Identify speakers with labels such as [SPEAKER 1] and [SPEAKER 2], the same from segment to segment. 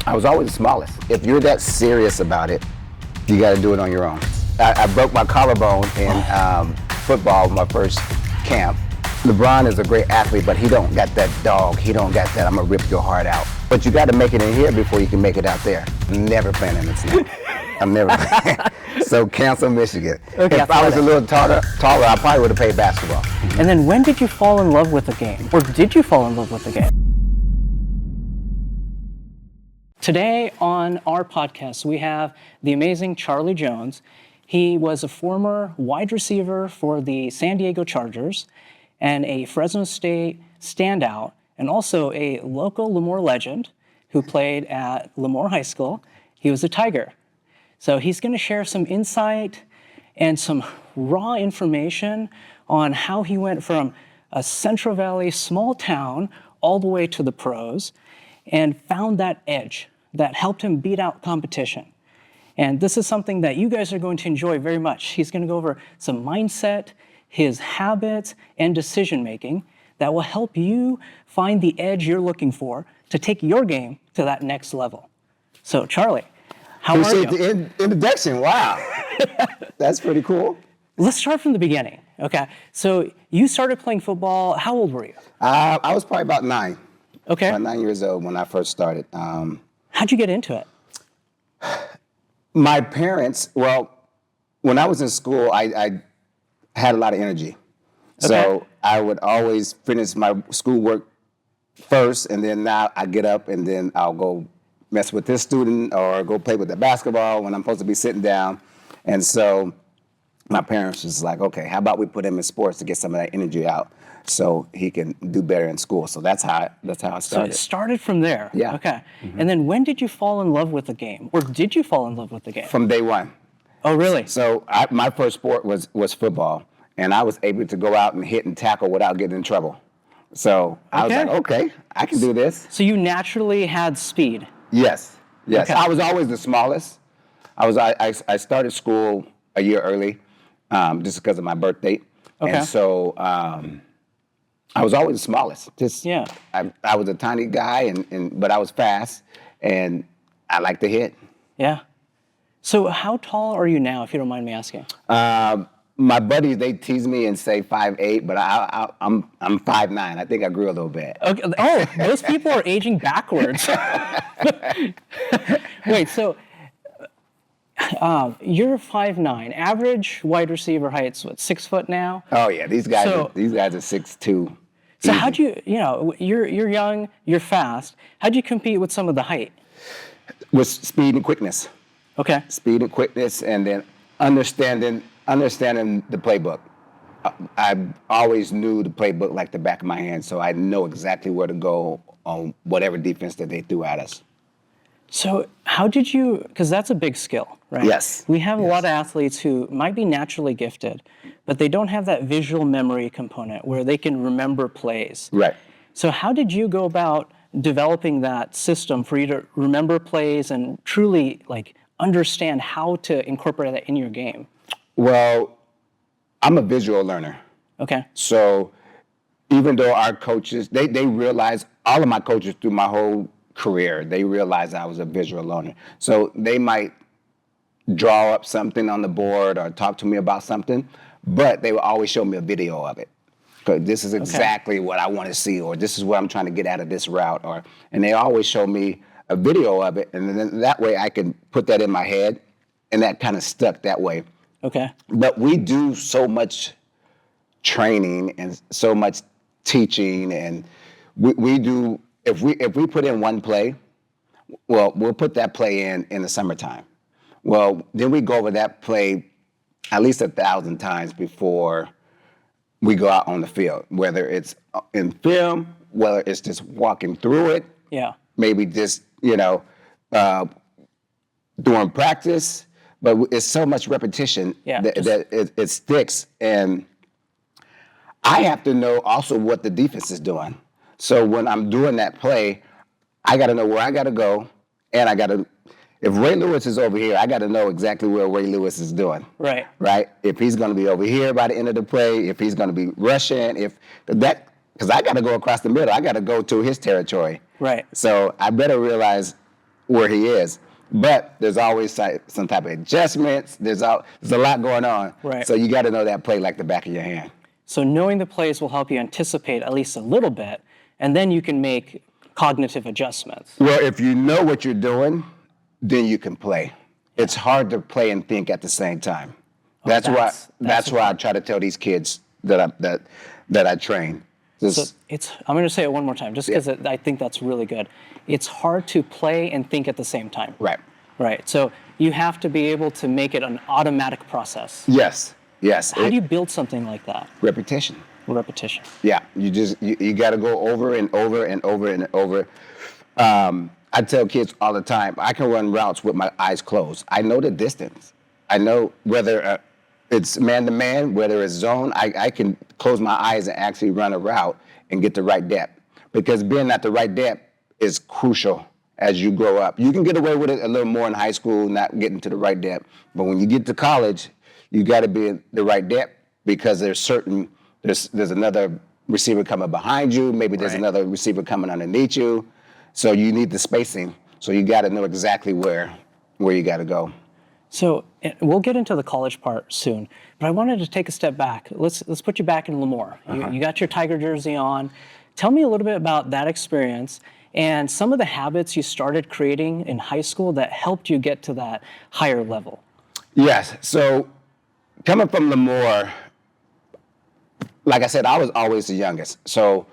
[SPEAKER 1] I was always the smallest. If you're that serious about it, you got to do it on your own. I broke my collarbone in football my first camp. LeBron is a great athlete, but he don't got that dog. He don't got that, I'm going to rip your heart out. But you got to make it in here before you can make it out there. I'm never playing in the snow. I'm never playing. So cancel Michigan.
[SPEAKER 2] Okay,
[SPEAKER 1] if I was a little taller, I probably would have played basketball.
[SPEAKER 2] And then when did you fall in love with the game? Or did you fall in love with the game? Today on our podcast, we have the amazing Charlie Jones. He was a former wide receiver for the San Diego Chargers and a Fresno State standout, and also a local Lemoore legend who played at Lemoore High School. He was a Tiger. So he's going to share some insight and some raw information on how he went from a Central Valley small town all the way to the pros and found that edge that helped him beat out competition. And this is something that you guys are going to enjoy very much. He's going to go over some mindset, his habits, and decision-making that will help you find the edge you're looking for to take your game to that next level. So, Charlie, how are you?
[SPEAKER 1] Appreciate the introduction. Wow. That's pretty cool.
[SPEAKER 2] Let's start from the beginning. Okay. So you started playing football. How old were you?
[SPEAKER 1] I was probably about 9.
[SPEAKER 2] Okay.
[SPEAKER 1] About 9 years old when I first started.
[SPEAKER 2] How'd you get into it?
[SPEAKER 1] My parents, well, when I was in school, I had a lot of energy. So I would always finish my schoolwork first, and then now I get up and then I'll go mess with this student or go play with the basketball when I'm supposed to be sitting down. And so my parents was like, okay, how about we put him in sports to get some of that energy out so he can do better in school. So that's how I started.
[SPEAKER 2] So it started from there.
[SPEAKER 1] Yeah.
[SPEAKER 2] Okay. Mm-hmm. And then when did you fall in love with the game? Or did you fall in love with the game?
[SPEAKER 1] From day one.
[SPEAKER 2] Oh, really?
[SPEAKER 1] So my first sport was football, and I was able to go out and hit and tackle without getting in trouble. So I was like, okay, I can do this.
[SPEAKER 2] So you naturally had speed?
[SPEAKER 1] Yes.
[SPEAKER 2] Okay.
[SPEAKER 1] I was always the smallest. I started school a year early, just because of my birth date.
[SPEAKER 2] Okay.
[SPEAKER 1] And so I was always the smallest. I was a tiny guy, but I was fast, and I like to hit.
[SPEAKER 2] Yeah. So how tall are you now, if you don't mind me asking?
[SPEAKER 1] My buddies, they tease me and say 5'8", but I'm 5'9". I think I grew a little bit.
[SPEAKER 2] Okay. Oh, those people are aging backwards. Wait, so you're 5'9". Average wide receiver height's what, 6 foot now?
[SPEAKER 1] Oh yeah, these guys are 6'2".
[SPEAKER 2] So how'd you're young, you're fast. How'd you compete with some of the height?
[SPEAKER 1] With speed and quickness.
[SPEAKER 2] Okay.
[SPEAKER 1] Speed and quickness, and then understanding the playbook. I always knew the playbook like the back of my hand, so I know exactly where to go on whatever defense that they threw at us.
[SPEAKER 2] So how did you, because that's a big skill, right?
[SPEAKER 1] Yes.
[SPEAKER 2] We have a lot of athletes who might be naturally gifted, but they don't have that visual memory component where they can remember plays.
[SPEAKER 1] Right.
[SPEAKER 2] So how did you go about developing that system for you to remember plays and truly understand how to incorporate that in your game?
[SPEAKER 1] Well, I'm a visual learner.
[SPEAKER 2] Okay.
[SPEAKER 1] So even though our coaches, they realized, all of my coaches through my whole career, they realized I was a visual learner. So they might draw up something on the board or talk to me about something, but they would always show me a video of it. Because this is exactly what I want to see, or this is what I'm trying to get out of this route. And they always show me a video of it, and then that way I can put that in my head, and that kind of stuck that way.
[SPEAKER 2] Okay.
[SPEAKER 1] But we do so much training and so much teaching, and we do, if we put in one play, well, we'll put that play in the summertime. Well, then we go over that play at least 1,000 times before we go out on the field, whether it's in film, whether it's just walking through it, maybe just, during practice, but it's so much repetition that it sticks. And I have to know also what the defense is doing. So when I'm doing that play, I got to know where I got to go, and I got to, if Ray Lewis is over here, I got to know exactly where Ray Lewis is doing.
[SPEAKER 2] Right.
[SPEAKER 1] Right? If he's going to be over here by the end of the play, if he's going to be rushing, because I got to go across the middle. I got to go to his territory.
[SPEAKER 2] Right.
[SPEAKER 1] So I better realize where he is. But there's always some type of adjustments. There's a lot going on.
[SPEAKER 2] Right.
[SPEAKER 1] So you got to know that play like the back of your hand.
[SPEAKER 2] So knowing the plays will help you anticipate at least a little bit, and then you can make cognitive adjustments.
[SPEAKER 1] Well, if you know what you're doing, then you can play. It's hard to play and think at the same time. That's why I try to tell these kids that I train.
[SPEAKER 2] So I'm going to say it one more time, just because I think that's really good. It's hard to play and think at the same time.
[SPEAKER 1] Right.
[SPEAKER 2] Right. So you have to be able to make it an automatic process.
[SPEAKER 1] Yes.
[SPEAKER 2] How do you build something like that?
[SPEAKER 1] Repetition.
[SPEAKER 2] Repetition.
[SPEAKER 1] Yeah. You got to go over and over and over and over. I tell kids all the time, I can run routes with my eyes closed. I know the distance. I know whether it's man-to-man, whether it's zone. I can close my eyes and actually run a route and get the right depth. Because being at the right depth is crucial as you grow up. You can get away with it a little more in high school, not getting to the right depth. But when you get to college, you got to be in the right depth because there's another receiver coming behind you. Maybe there's another receiver coming underneath you. So you need the spacing. So you got to know exactly where you got to go.
[SPEAKER 2] So we'll get into the college part soon, but I wanted to take a step back. Let's put you back in Lemoore. You got your Tiger jersey on. Tell me a little bit about that experience and some of the habits you started creating in high school that helped you get to that higher level.
[SPEAKER 1] Yes. So coming from Lemoore, like I said, I was always the youngest. So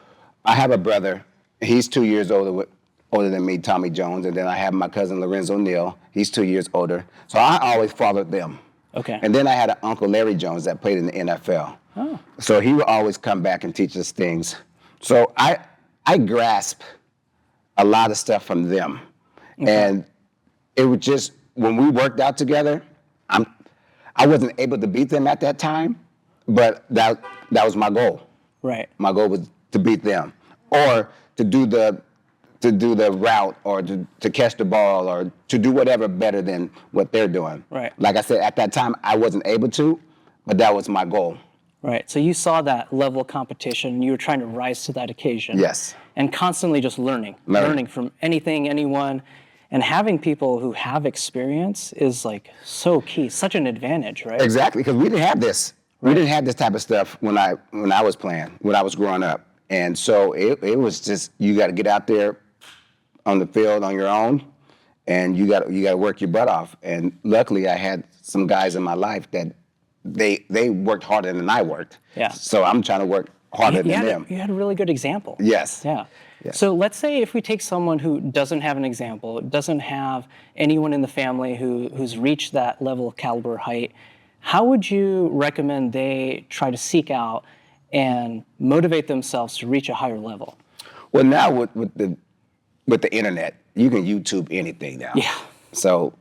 [SPEAKER 1] I have a brother. He's 2 years older than me, Tommy Jones, and then I have my cousin Lorenzo Neal. He's 2 years older. So I always followed them.
[SPEAKER 2] Okay.
[SPEAKER 1] And then I had an Uncle Larry Jones that played in the NFL.
[SPEAKER 2] Oh.
[SPEAKER 1] So he would always come back and teach us things. So I grasped a lot of stuff from them. Okay. And it was just, when we worked out together, I wasn't able to beat them at that time, but that was my goal.
[SPEAKER 2] Right.
[SPEAKER 1] My goal was to beat them, or to do the route, or to catch the ball, or to do whatever better than what they're doing.
[SPEAKER 2] Right.
[SPEAKER 1] Like I said, at that time, I wasn't able to, but that was my goal.
[SPEAKER 2] Right. So you saw that level of competition, and you were trying to rise to that occasion.
[SPEAKER 1] Yes.
[SPEAKER 2] And constantly just learning from anything, anyone. And having people who have experience is like so key, such an advantage, right?
[SPEAKER 1] Exactly, because we didn't have this. Right. We didn't have this type of stuff when I was playing, when I was growing up. And so it was just, you got to get out there on the field on your own, and you got to work your butt off. And luckily, I had some guys in my life that they worked harder than I worked.
[SPEAKER 2] Yeah.
[SPEAKER 1] So I'm trying to work harder than them.
[SPEAKER 2] You had a really good example.
[SPEAKER 1] Yes.
[SPEAKER 2] Yeah.
[SPEAKER 1] Yeah.
[SPEAKER 2] So let's say if we take someone who doesn't have an example, doesn't have anyone in the family who's reached that level of caliber height, how would you recommend they try to seek out and motivate themselves to reach a higher level?
[SPEAKER 1] Well, now with the internet, you can YouTube anything now.
[SPEAKER 2] Yeah.
[SPEAKER 1] So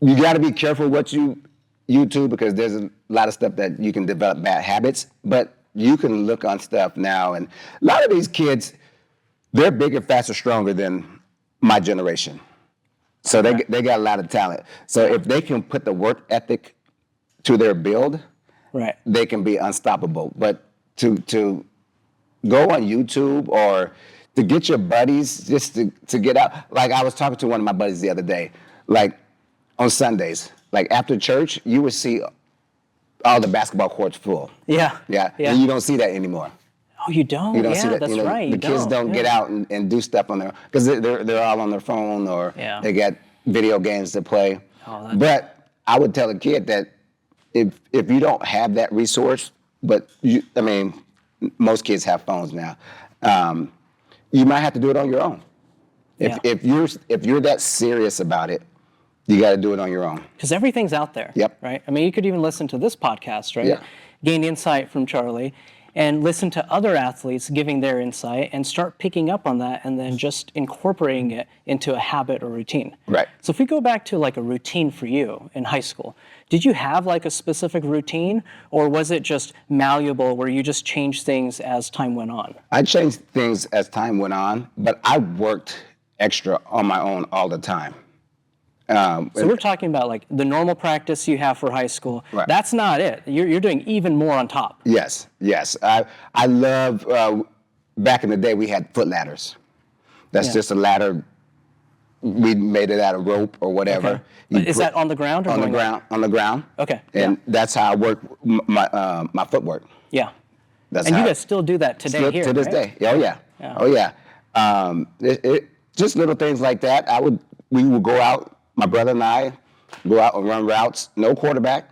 [SPEAKER 1] you got to be careful what you YouTube, because there's a lot of stuff that you can develop bad habits, but you can look on stuff now, and a lot of these kids, they're bigger, faster, stronger than my generation. So they got a lot of talent. So if they can put the work ethic to their build,
[SPEAKER 2] right,
[SPEAKER 1] they can be unstoppable. But to go on YouTube, or to get your buddies just to get out. Like, I was talking to one of my buddies the other day, like on Sundays, like after church, you would see all the basketball courts full.
[SPEAKER 2] Yeah.
[SPEAKER 1] Yeah. And you don't see that anymore.
[SPEAKER 2] Oh, you don't?
[SPEAKER 1] You don't see that.
[SPEAKER 2] That's right.
[SPEAKER 1] The kids don't get out and do stuff on their, because they're all on their phone, or they got video games to play.
[SPEAKER 2] Oh,
[SPEAKER 1] but I would tell a kid that if you don't have that resource, but most kids have phones now. You might have to do it on your own. If you're that serious about it, you got to do it on your own.
[SPEAKER 2] Because everything's out there.
[SPEAKER 1] Yep.
[SPEAKER 2] Right. I mean, you could even listen to this podcast, right?
[SPEAKER 1] Yeah.
[SPEAKER 2] Gain insight from Charlie, and listen to other athletes giving their insight, and start picking up on that, and then just incorporating it into a habit or routine.
[SPEAKER 1] Right.
[SPEAKER 2] So if we go back to like a routine for you in high school, did you have like a specific routine, or was it just malleable where you just changed things as time went on?
[SPEAKER 1] I changed things as time went on, but I worked extra on my own all the time.
[SPEAKER 2] So we're talking about like the normal practice you have for high school.
[SPEAKER 1] Right.
[SPEAKER 2] That's not it. You're doing even more on top.
[SPEAKER 1] Yes. I love, back in the day, we had foot ladders. That's just a ladder we made it out of rope or whatever.
[SPEAKER 2] Okay. But is that on the ground or
[SPEAKER 1] on the
[SPEAKER 2] going up?
[SPEAKER 1] ground? On the ground.
[SPEAKER 2] Okay.
[SPEAKER 1] And that's how I work my footwork.
[SPEAKER 2] Yeah.
[SPEAKER 1] That's
[SPEAKER 2] And
[SPEAKER 1] how
[SPEAKER 2] you guys still do that today
[SPEAKER 1] still,
[SPEAKER 2] here,
[SPEAKER 1] to this
[SPEAKER 2] right?
[SPEAKER 1] day. Oh yeah. Oh yeah. Just little things like that. We would go out. My brother and I go out and run routes. No quarterback.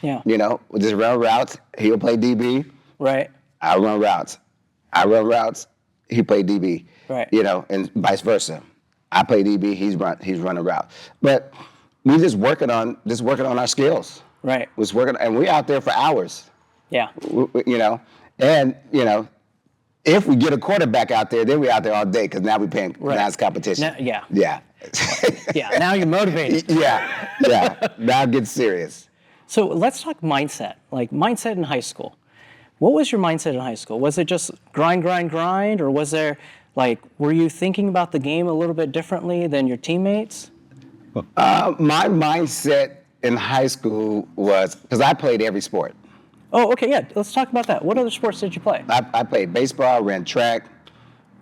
[SPEAKER 2] Yeah.
[SPEAKER 1] You know, we just run routes. He'll play DB.
[SPEAKER 2] Right.
[SPEAKER 1] I run routes. He played DB.
[SPEAKER 2] Right.
[SPEAKER 1] You know, and vice versa. I play DB. He's running route. But we just working on our skills.
[SPEAKER 2] Right.
[SPEAKER 1] And we're out there for hours.
[SPEAKER 2] Yeah.
[SPEAKER 1] You know, and you know, if we get a quarterback out there, then we're out there all day because now we're paying.
[SPEAKER 2] Right.
[SPEAKER 1] Now it's competition.
[SPEAKER 2] Now, yeah.
[SPEAKER 1] Yeah.
[SPEAKER 2] Yeah. Now you're motivated.
[SPEAKER 1] Yeah. Now it gets serious.
[SPEAKER 2] So let's talk mindset. Like mindset in high school. What was your mindset in high school? Was it just grind, or was there were you thinking about the game a little bit differently than your teammates?
[SPEAKER 1] My mindset in high school was because I played every sport.
[SPEAKER 2] Oh, okay, yeah. Let's talk about that. What other sports did you play?
[SPEAKER 1] I played baseball, ran track,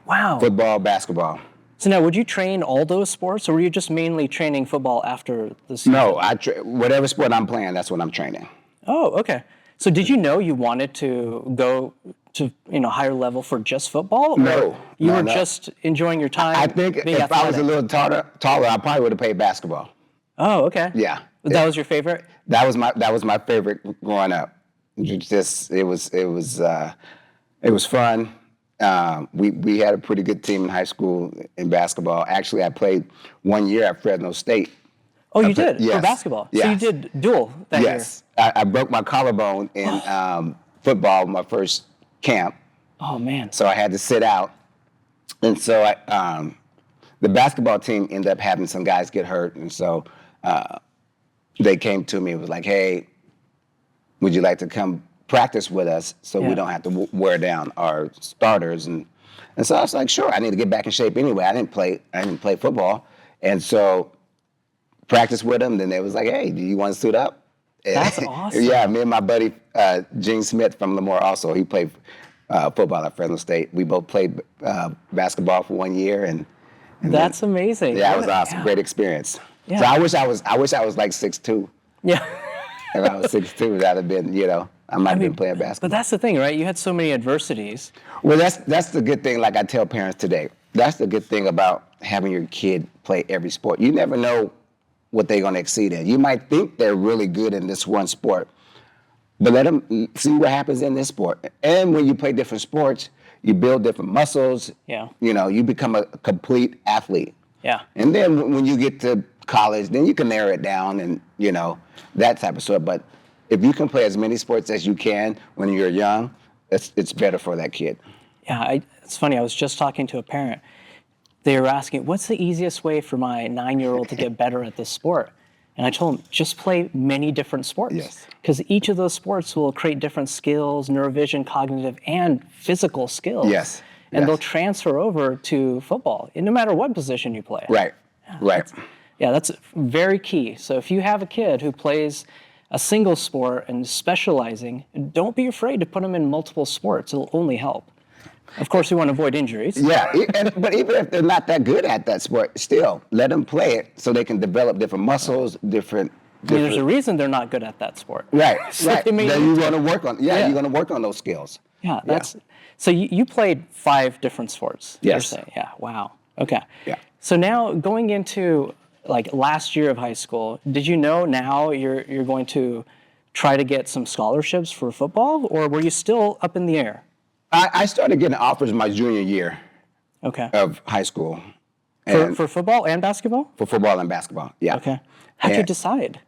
[SPEAKER 2] Wow.
[SPEAKER 1] football, basketball.
[SPEAKER 2] So now, would you train all those sports, or were you just mainly training football after the season?
[SPEAKER 1] No, whatever sport I'm playing, that's what I'm training.
[SPEAKER 2] Oh, okay. So did you know you wanted to go to higher level for just football? Or
[SPEAKER 1] No.
[SPEAKER 2] You were
[SPEAKER 1] No.
[SPEAKER 2] just enjoying your time.
[SPEAKER 1] I think
[SPEAKER 2] being
[SPEAKER 1] if I was a
[SPEAKER 2] athletic?
[SPEAKER 1] little taller, I probably would have played basketball.
[SPEAKER 2] Oh, okay.
[SPEAKER 1] Yeah.
[SPEAKER 2] That was your favorite?
[SPEAKER 1] That was my favorite growing up. It was fun. We had a pretty good team in high school in basketball. Actually, I played 1 year at Fresno State.
[SPEAKER 2] Oh, you did?
[SPEAKER 1] Yes.
[SPEAKER 2] For basketball?
[SPEAKER 1] Yes.
[SPEAKER 2] So you did dual that year?
[SPEAKER 1] Yes, I broke my collarbone in football my first camp,
[SPEAKER 2] Oh, man.
[SPEAKER 1] so I had to sit out. And so the basketball team ended up having some guys get hurt, and so they came to me and was like, "Hey, would you like to come practice with us so
[SPEAKER 2] Yeah.
[SPEAKER 1] we don't have to wear down our starters?" And so I was like, "Sure, I need to get back in shape anyway. I didn't play football." And so practiced with them. Then they was like, "Hey, do you want to suit up?"
[SPEAKER 2] That's awesome.
[SPEAKER 1] Yeah, me and my buddy Gene Smith from Lemoore also. He played football at Fresno State. We both played basketball for 1 year, and
[SPEAKER 2] That's amazing.
[SPEAKER 1] yeah, it was awesome.
[SPEAKER 2] Yeah.
[SPEAKER 1] Great experience.
[SPEAKER 2] Yeah.
[SPEAKER 1] So I wish I was like 6'2".
[SPEAKER 2] Yeah.
[SPEAKER 1] If I was 6'2", that'd have been, I might have been playing basketball.
[SPEAKER 2] But that's the thing, right? You had so many adversities.
[SPEAKER 1] Well, that's the good thing. Like I tell parents today, that's the good thing about having your kid play every sport. You never know what they're going to exceed in. You might think they're really good in this one sport, but let them see what happens in this sport. And when you play different sports, you build different muscles.
[SPEAKER 2] Yeah.
[SPEAKER 1] You become a complete athlete.
[SPEAKER 2] Yeah.
[SPEAKER 1] And then when you get to college, then you can narrow it down and, that type of stuff. But if you can play as many sports as you can when you're young, it's better for that kid.
[SPEAKER 2] Yeah, it's funny. I was just talking to a parent. They were asking, what's the easiest way for my 9-year-old to get better at this sport? And I told them, just play many different sports.
[SPEAKER 1] Yes.
[SPEAKER 2] Because each of those sports will create different skills, neurovision, cognitive, and physical skills.
[SPEAKER 1] Yes.
[SPEAKER 2] And
[SPEAKER 1] Yes.
[SPEAKER 2] they'll transfer over to football, no matter what position you play.
[SPEAKER 1] Right. Right.
[SPEAKER 2] Yeah, that's very key. So if you have a kid who plays a single sport and is specializing, don't be afraid to put them in multiple sports. It'll only help. Of course, we want to avoid injuries.
[SPEAKER 1] Yeah, but even if they're not that good at that sport, still let them play it so they can develop different muscles, different.
[SPEAKER 2] I mean, there's a reason they're not good at that sport.
[SPEAKER 1] Right,
[SPEAKER 2] So
[SPEAKER 1] right.
[SPEAKER 2] they may
[SPEAKER 1] Then
[SPEAKER 2] need
[SPEAKER 1] you're
[SPEAKER 2] to-
[SPEAKER 1] going to work on. Yeah,
[SPEAKER 2] Yeah.
[SPEAKER 1] you're going to work on those skills.
[SPEAKER 2] Yeah, that's. So you played 5 different sports.
[SPEAKER 1] Yes.
[SPEAKER 2] You're saying. Yeah. Wow. Okay.
[SPEAKER 1] Yeah.
[SPEAKER 2] So now going into last year of high school, did you know now you're going to try to get some scholarships for football, or were you still up in the air?
[SPEAKER 1] I started getting offers my junior year
[SPEAKER 2] Okay.
[SPEAKER 1] of high school, and
[SPEAKER 2] For football and basketball?
[SPEAKER 1] for football and basketball. Yeah.
[SPEAKER 2] Okay. How'd you
[SPEAKER 1] And
[SPEAKER 2] decide?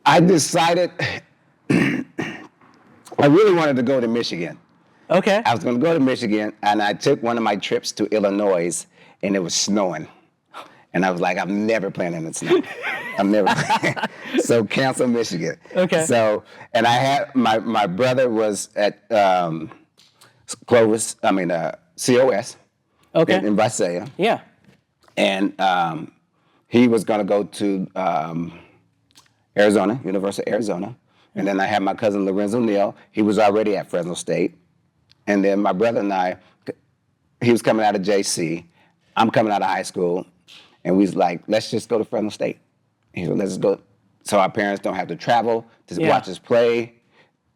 [SPEAKER 1] I decided I really wanted to go to Michigan.
[SPEAKER 2] Okay.
[SPEAKER 1] I was going to go to Michigan, and I took one of my trips to Illinois, and it was snowing. And I was like, I'm never playing in the snow. I'm never playing. So cancel Michigan.
[SPEAKER 2] Okay.
[SPEAKER 1] So, and I had, my brother was at COS
[SPEAKER 2] Okay.
[SPEAKER 1] in Visalia.
[SPEAKER 2] Yeah.
[SPEAKER 1] And he was going to go to Arizona, University of Arizona. And then I had my cousin Lorenzo Neal. He was already at Fresno State. And then my brother and I, he was coming out of JC. I'm coming out of high school, and we was like, let's just go to Fresno State. He said, let's go. So our parents don't have to travel to watch us play.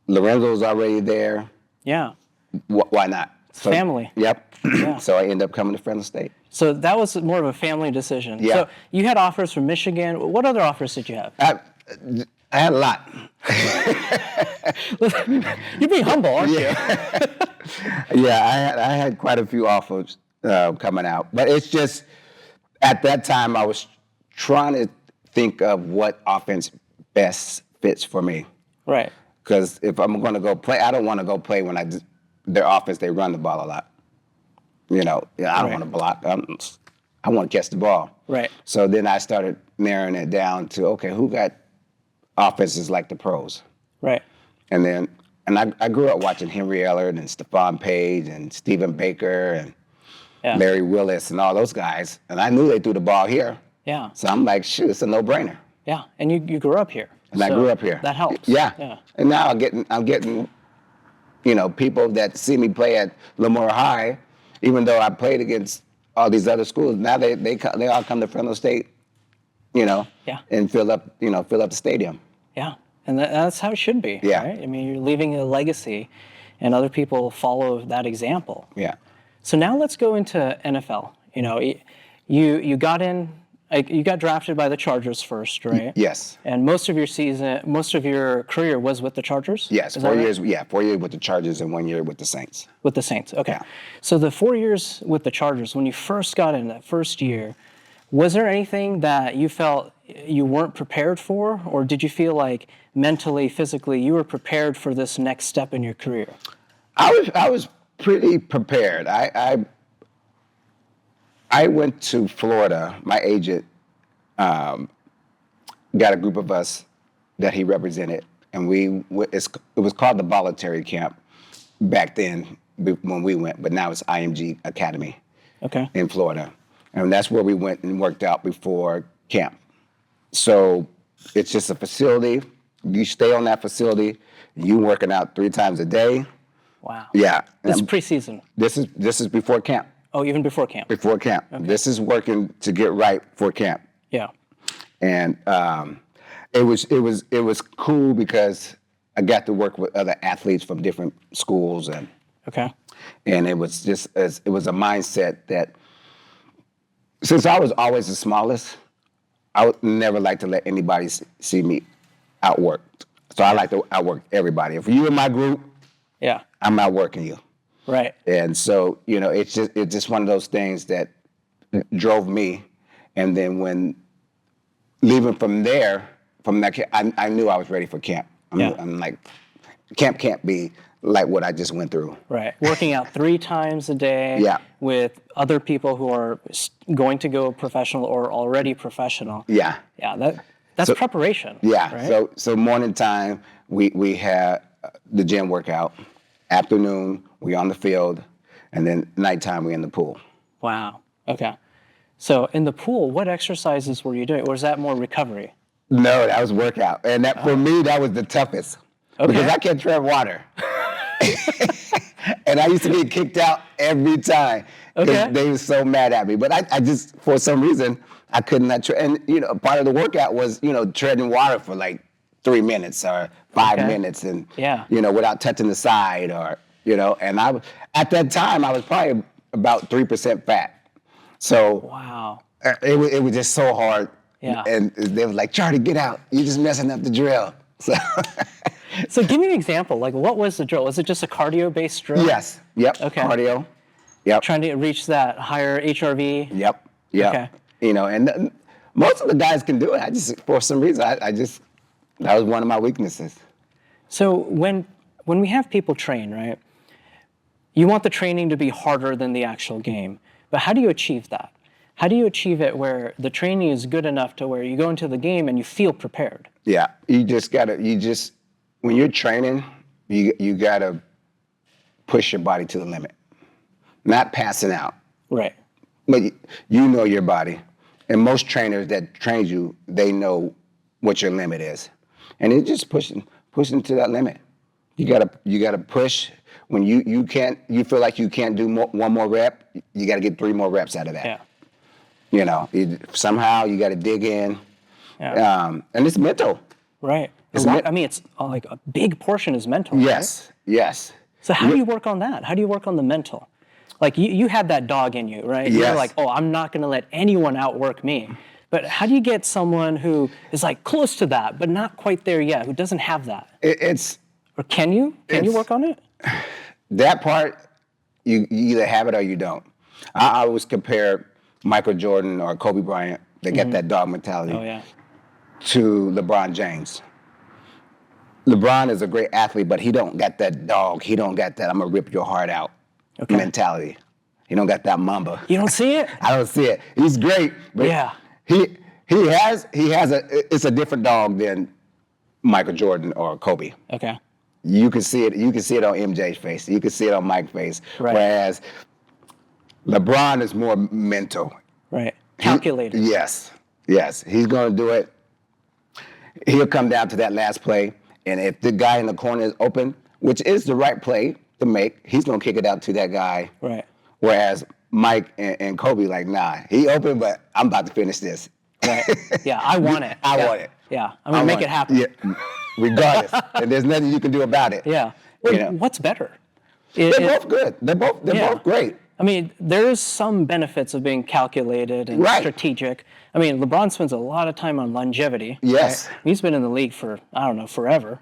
[SPEAKER 1] Lorenzo's already there.
[SPEAKER 2] Yeah.
[SPEAKER 1] Why not? So,
[SPEAKER 2] family.
[SPEAKER 1] Yep.
[SPEAKER 2] Yeah.
[SPEAKER 1] So I ended up coming to Fresno State.
[SPEAKER 2] So that was more of a family decision.
[SPEAKER 1] Yeah.
[SPEAKER 2] So you had offers from Michigan. What other offers did you have?
[SPEAKER 1] I had a lot.
[SPEAKER 2] You're being humble, aren't you?
[SPEAKER 1] Yeah, I had quite a few offers coming out. But it's just, at that time, I was trying to think of what offense best fits for me.
[SPEAKER 2] Right.
[SPEAKER 1] Because if I'm going to go play, I don't want to go play when their offense, they run the ball a lot. I don't want to block. I want to catch the ball.
[SPEAKER 2] Right.
[SPEAKER 1] So then I started narrowing it down to, okay, who got offenses like the pros?
[SPEAKER 2] Right.
[SPEAKER 1] And I grew up watching Henry Ellard and Stephon Page and Stephen Baker and Larry Willis and all those guys. And I knew they threw the ball here.
[SPEAKER 2] Yeah.
[SPEAKER 1] So I'm like, shoot, it's a no-brainer.
[SPEAKER 2] Yeah. And you grew up here.
[SPEAKER 1] And I grew up here.
[SPEAKER 2] That helps.
[SPEAKER 1] Yeah. And now I'm getting, people that see me play at Lemoore High, even though I played against all these other schools. Now they all come to Fresno State, and fill up the stadium.
[SPEAKER 2] Yeah. And that's how it should be.
[SPEAKER 1] Yeah.
[SPEAKER 2] Right? I mean, you're leaving a legacy, and other people follow that example.
[SPEAKER 1] Yeah.
[SPEAKER 2] So now let's go into NFL. You got in. You got drafted by the Chargers first, right?
[SPEAKER 1] Yes.
[SPEAKER 2] And most of your career was with the Chargers?
[SPEAKER 1] Yes, 4 years. Yeah, 4 years with the Chargers and 1 year with the Saints.
[SPEAKER 2] With the Saints, okay.
[SPEAKER 1] Yeah.
[SPEAKER 2] So the 4 years with the Chargers, when you first got in that first year, was there anything that you felt you weren't prepared for, or did you feel like mentally, physically, you were prepared for this next step in your career?
[SPEAKER 1] I was pretty prepared. I went to Florida. My agent got a group of us that he represented, and it was called the Voluntary Camp back then when we went, but now it's IMG Academy in Florida. And that's where we went and worked out before camp. So it's just a facility. You stay on that facility. You working out 3 times a day.
[SPEAKER 2] Wow.
[SPEAKER 1] Yeah.
[SPEAKER 2] This is preseason.
[SPEAKER 1] This is before camp.
[SPEAKER 2] Oh, even before camp.
[SPEAKER 1] Before camp. Okay. This is working to get right for camp.
[SPEAKER 2] Yeah.
[SPEAKER 1] And it was cool because I got to work with other athletes from different schools and it was a mindset that, since I was always the smallest, I would never like to let anybody see me outworked. So I like to outwork everybody. If you're in my group, I'm outworking you.
[SPEAKER 2] Right.
[SPEAKER 1] And so, it's just one of those things that drove me. And then when leaving from there, I knew I was ready for camp. I'm like, camp can't be like what I just went through.
[SPEAKER 2] Right. Working out 3 times a day with other people who are going to go professional or already professional.
[SPEAKER 1] Yeah.
[SPEAKER 2] Yeah, that's preparation.
[SPEAKER 1] Yeah.
[SPEAKER 2] Right?
[SPEAKER 1] So morning time, we had the gym workout. Afternoon, we on the field. And then nighttime, we in the pool.
[SPEAKER 2] Wow. Okay. So in the pool, what exercises were you doing? Or was that more recovery?
[SPEAKER 1] No, that was workout. And for me, that was the toughest. Because I can't tread water. And I used to get kicked out every time. Because they were so mad at me. But I just, for some reason, I could not tread. And, part of the workout was, treading water for like 3 minutes or 5 minutes and, without touching the side or, and at that time, I was probably about 3% fat. So
[SPEAKER 2] wow,
[SPEAKER 1] it was just so hard.
[SPEAKER 2] Yeah.
[SPEAKER 1] And they were like, Charlie, get out. You're just messing up the drill.
[SPEAKER 2] So give me an example. Like, what was the drill? Was it just a cardio-based drill?
[SPEAKER 1] Yes. Yep.
[SPEAKER 2] Okay.
[SPEAKER 1] Cardio. Yep.
[SPEAKER 2] Trying to reach that higher HRV?
[SPEAKER 1] Yep. Yep.
[SPEAKER 2] Okay.
[SPEAKER 1] And most of the guys can do it. I just, for some reason, that was one of my weaknesses.
[SPEAKER 2] So when we have people train, right, you want the training to be harder than the actual game. But how do you achieve that? How do you achieve it where the training is good enough to where you go into the game and you feel prepared? Yeah, when you're training, you gotta push your body to the limit. Not passing out. Right. But you know your body. And most trainers that train you, they know what your limit is. And it's just pushing to that limit. You gotta push. When you feel like you can't do one more rep, you gotta get 3 more reps out of that. Yeah.
[SPEAKER 1] Somehow you got to dig in,
[SPEAKER 2] Yeah.
[SPEAKER 1] and it's mental.
[SPEAKER 2] Right. I mean, it's like a big portion is mental.
[SPEAKER 1] Yes,
[SPEAKER 2] right?
[SPEAKER 1] yes.
[SPEAKER 2] So how do you work on that? How do you work on the mental? Like you had that dog in you, right?
[SPEAKER 1] Yes.
[SPEAKER 2] You're like, oh, I'm not going to let anyone outwork me. But how do you get someone who is like close to that, but not quite there yet, who doesn't have that? Or can you? Can you work on it?
[SPEAKER 1] That part, you either have it or you don't. I always compare Michael Jordan or Kobe Bryant, they get that dog mentality, to LeBron James. LeBron is a great athlete, but he don't got that dog. He don't got that I'm gonna rip your heart out mentality. He don't got that mamba.
[SPEAKER 2] You don't see it?
[SPEAKER 1] I don't see it. He's great, but he has it's a different dog than Michael Jordan or Kobe.
[SPEAKER 2] Okay.
[SPEAKER 1] You can see it. You can see it on MJ's face. You can see it on Mike's face.
[SPEAKER 2] Right.
[SPEAKER 1] Whereas LeBron is more mental.
[SPEAKER 2] Right. Calculated.
[SPEAKER 1] Yes. He's going to do it. He'll come down to that last play, and if the guy in the corner is open, which is the right play to make, he's going to kick it out to that guy.
[SPEAKER 2] Right.
[SPEAKER 1] Whereas Mike and Kobe, like, nah, he open, but I'm about to finish this.
[SPEAKER 2] Right. Yeah, I want it.
[SPEAKER 1] I want it.
[SPEAKER 2] Yeah, I'm going to make it happen.
[SPEAKER 1] Yeah. Regardless. And there's nothing you can do about it.
[SPEAKER 2] Yeah. Well, what's better?
[SPEAKER 1] They're both good. They're both great.
[SPEAKER 2] I mean, there is some benefits of being calculated and strategic. I mean, LeBron spends a lot of time on longevity.
[SPEAKER 1] Yes.
[SPEAKER 2] Right? He's been in the league for, I don't know, forever.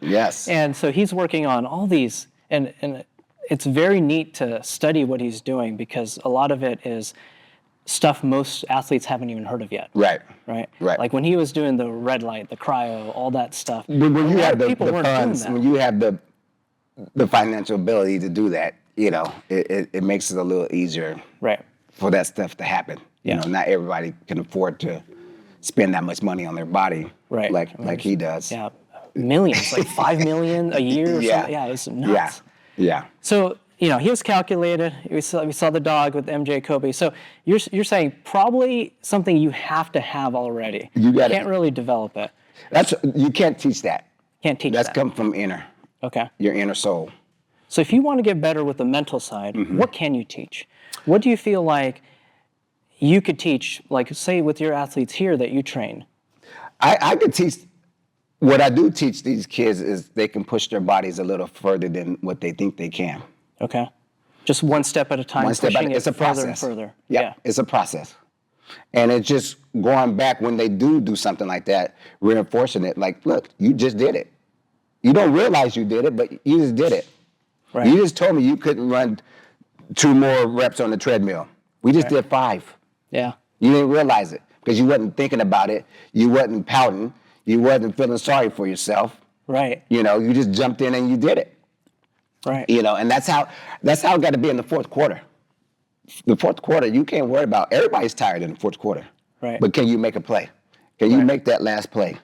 [SPEAKER 1] Yes.
[SPEAKER 2] And so he's working on all these, and it's very neat to study what he's doing because a lot of it is stuff most athletes haven't even heard of yet.
[SPEAKER 1] Right.
[SPEAKER 2] Like when he was doing the red light, the cryo, all that stuff.
[SPEAKER 1] When you have the funds,
[SPEAKER 2] doing that.
[SPEAKER 1] when you have the financial ability to do that, it makes it a little easier for that stuff to happen. Not everybody can afford to spend that much money on their body like he does.
[SPEAKER 2] Yeah, millions, like $5 million a year or something. Yeah, it's nuts.
[SPEAKER 1] Yeah.
[SPEAKER 2] So, he was calculated. We saw the dog with MJ Kobe. So you're saying probably something you have to have already. You can't really develop it.
[SPEAKER 1] You can't teach that.
[SPEAKER 2] Can't teach that.
[SPEAKER 1] That's come from your inner soul.
[SPEAKER 2] So if you want to get better with the mental side, what can you teach? What do you feel like you could teach, like say with your athletes here that you train?
[SPEAKER 1] I could teach, what I do teach these kids is they can push their bodies a little further than what they think they can.
[SPEAKER 2] Okay. Just one step at a time, pushing it further and further.
[SPEAKER 1] Yeah, it's a process. And it's just going back when they do something like that, reinforcing it, like, look, you just did it. You don't realize you did it, but you just did it. Right. You just told me you couldn't run 2 more reps on the treadmill. We just did 5.
[SPEAKER 2] Yeah.
[SPEAKER 1] You didn't realize it because you wasn't thinking about it. You wasn't pouting. You wasn't feeling sorry for yourself.
[SPEAKER 2] Right.
[SPEAKER 1] You just jumped in and you did it.
[SPEAKER 2] Right.
[SPEAKER 1] And that's how it got to be in the fourth quarter. The fourth quarter, you can't worry about, everybody's tired in the fourth quarter.
[SPEAKER 2] Right.
[SPEAKER 1] But can you make a play? Can you make that last play?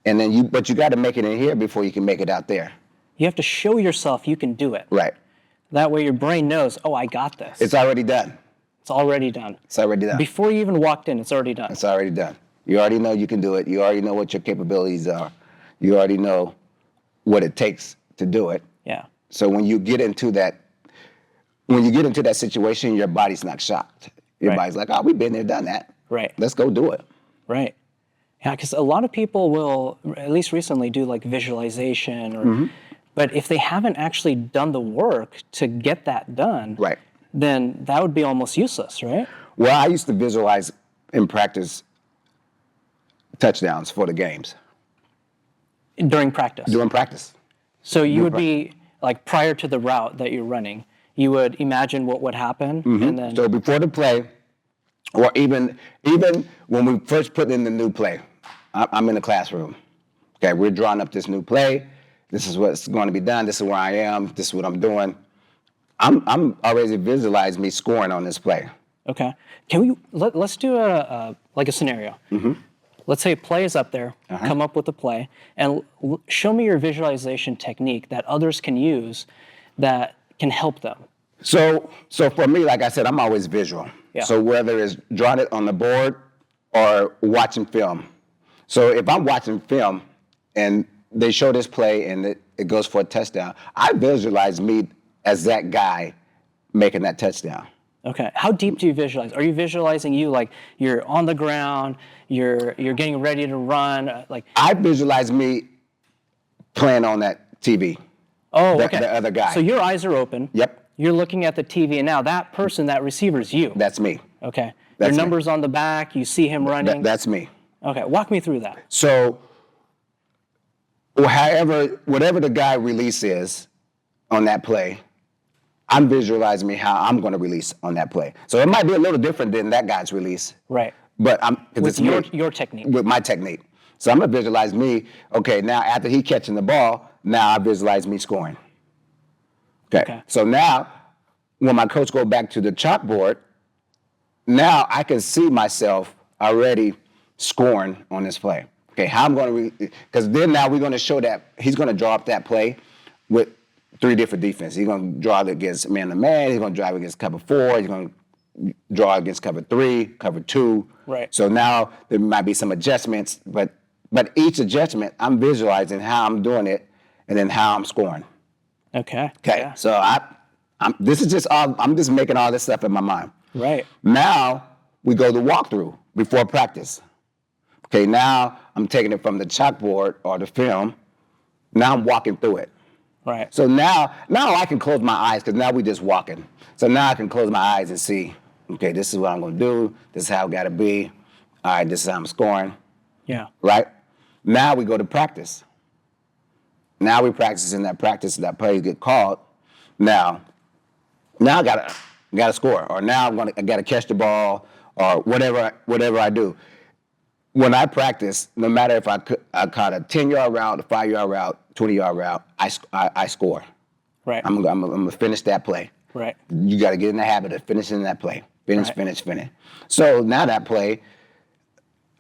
[SPEAKER 1] And then but you got to make it in here before you can make it out there.
[SPEAKER 2] You have to show yourself you can do it.
[SPEAKER 1] Right.
[SPEAKER 2] That way your brain knows, oh, I got this.
[SPEAKER 1] It's already done.
[SPEAKER 2] It's already done.
[SPEAKER 1] It's already done.
[SPEAKER 2] Before you even walked in, it's already done.
[SPEAKER 1] It's already done. You already know you can do it. You already know what your capabilities are. You already know what it takes to do it.
[SPEAKER 2] Yeah.
[SPEAKER 1] So when you get into that situation, your body's not shocked. Your body's like, oh, we've been there, done that.
[SPEAKER 2] Right.
[SPEAKER 1] Let's go do it.
[SPEAKER 2] Right. Yeah, because a lot of people will, at least recently, do like visualization, but if they haven't actually done the work to get that done, then that would be almost useless, right?
[SPEAKER 1] Well, I used to visualize in practice touchdowns for the games.
[SPEAKER 2] During practice?
[SPEAKER 1] During practice.
[SPEAKER 2] So you would be, like prior to the route that you're running, you would imagine what would happen, and then...
[SPEAKER 1] So before the play, or even when we first put in the new play, I'm in the classroom. Okay, we're drawing up this new play. This is what's going to be done. This is where I am. This is what I'm doing. I'm already visualizing me scoring on this play.
[SPEAKER 2] Okay. Let's do a scenario. Let's say a play is up there, come up with a play, and show me your visualization technique that others can use that can help them.
[SPEAKER 1] So for me, like I said, I'm always visual. Yeah. So whether it's drawing it on the board or watching film. So if I'm watching film and they show this play and it goes for a touchdown, I visualize me as that guy making that touchdown.
[SPEAKER 2] Okay. How deep do you visualize? Are you visualizing you like you're on the ground, you're getting ready to run, like?
[SPEAKER 1] I visualize me playing on that TV.
[SPEAKER 2] Oh, okay.
[SPEAKER 1] The other guy.
[SPEAKER 2] So your eyes are open.
[SPEAKER 1] Yep.
[SPEAKER 2] You're looking at the TV, and now that person, that receiver, is you.
[SPEAKER 1] That's me.
[SPEAKER 2] Okay.
[SPEAKER 1] That's
[SPEAKER 2] Your
[SPEAKER 1] me.
[SPEAKER 2] number's on the back. You see him running.
[SPEAKER 1] That's me.
[SPEAKER 2] Okay. Walk me through that.
[SPEAKER 1] So, whatever the guy release is on that play, I'm visualizing me how I'm going to release on that play. So it might be a little different than that guy's release.
[SPEAKER 2] Right.
[SPEAKER 1] But
[SPEAKER 2] With your technique.
[SPEAKER 1] With my technique. So I'm going to visualize me, okay, now after he catching the ball, now I visualize me scoring. Okay. So now, when my coach go back to the chalkboard, now I can see myself already scoring on this play. Okay, how I'm going to, because then now we're going to show that he's going to draw up that play with 3 different defenses. He's going to draw it against man-to-man. He's going to drive against cover 4. He's going to draw against cover 3, cover 2.
[SPEAKER 2] Right.
[SPEAKER 1] So now there might be some adjustments, but each adjustment, I'm visualizing how I'm doing it and then how I'm scoring.
[SPEAKER 2] Okay.
[SPEAKER 1] Okay.
[SPEAKER 2] Yeah.
[SPEAKER 1] So this is just all, I'm just making all this stuff in my mind.
[SPEAKER 2] Right.
[SPEAKER 1] Now we go to walkthrough before practice. Okay, now I'm taking it from the chalkboard or the film. Now I'm walking through it.
[SPEAKER 2] Right.
[SPEAKER 1] So now I can close my eyes because now we're just walking. So now I can close my eyes and see, okay, this is what I'm going to do. This is how it got to be. All right, this is how I'm scoring.
[SPEAKER 2] Yeah.
[SPEAKER 1] Right? Now we go to practice. Now we practice in that practice, that play get called. Now I gotta score, or now I gotta catch the ball, or whatever I do. When I practice, no matter if I caught a 10-yard route, a 5-yard route, 20-yard route, I score.
[SPEAKER 2] Right.
[SPEAKER 1] I'm gonna finish that play.
[SPEAKER 2] Right.
[SPEAKER 1] You gotta get in the habit of finishing that play. Finish. So now that play,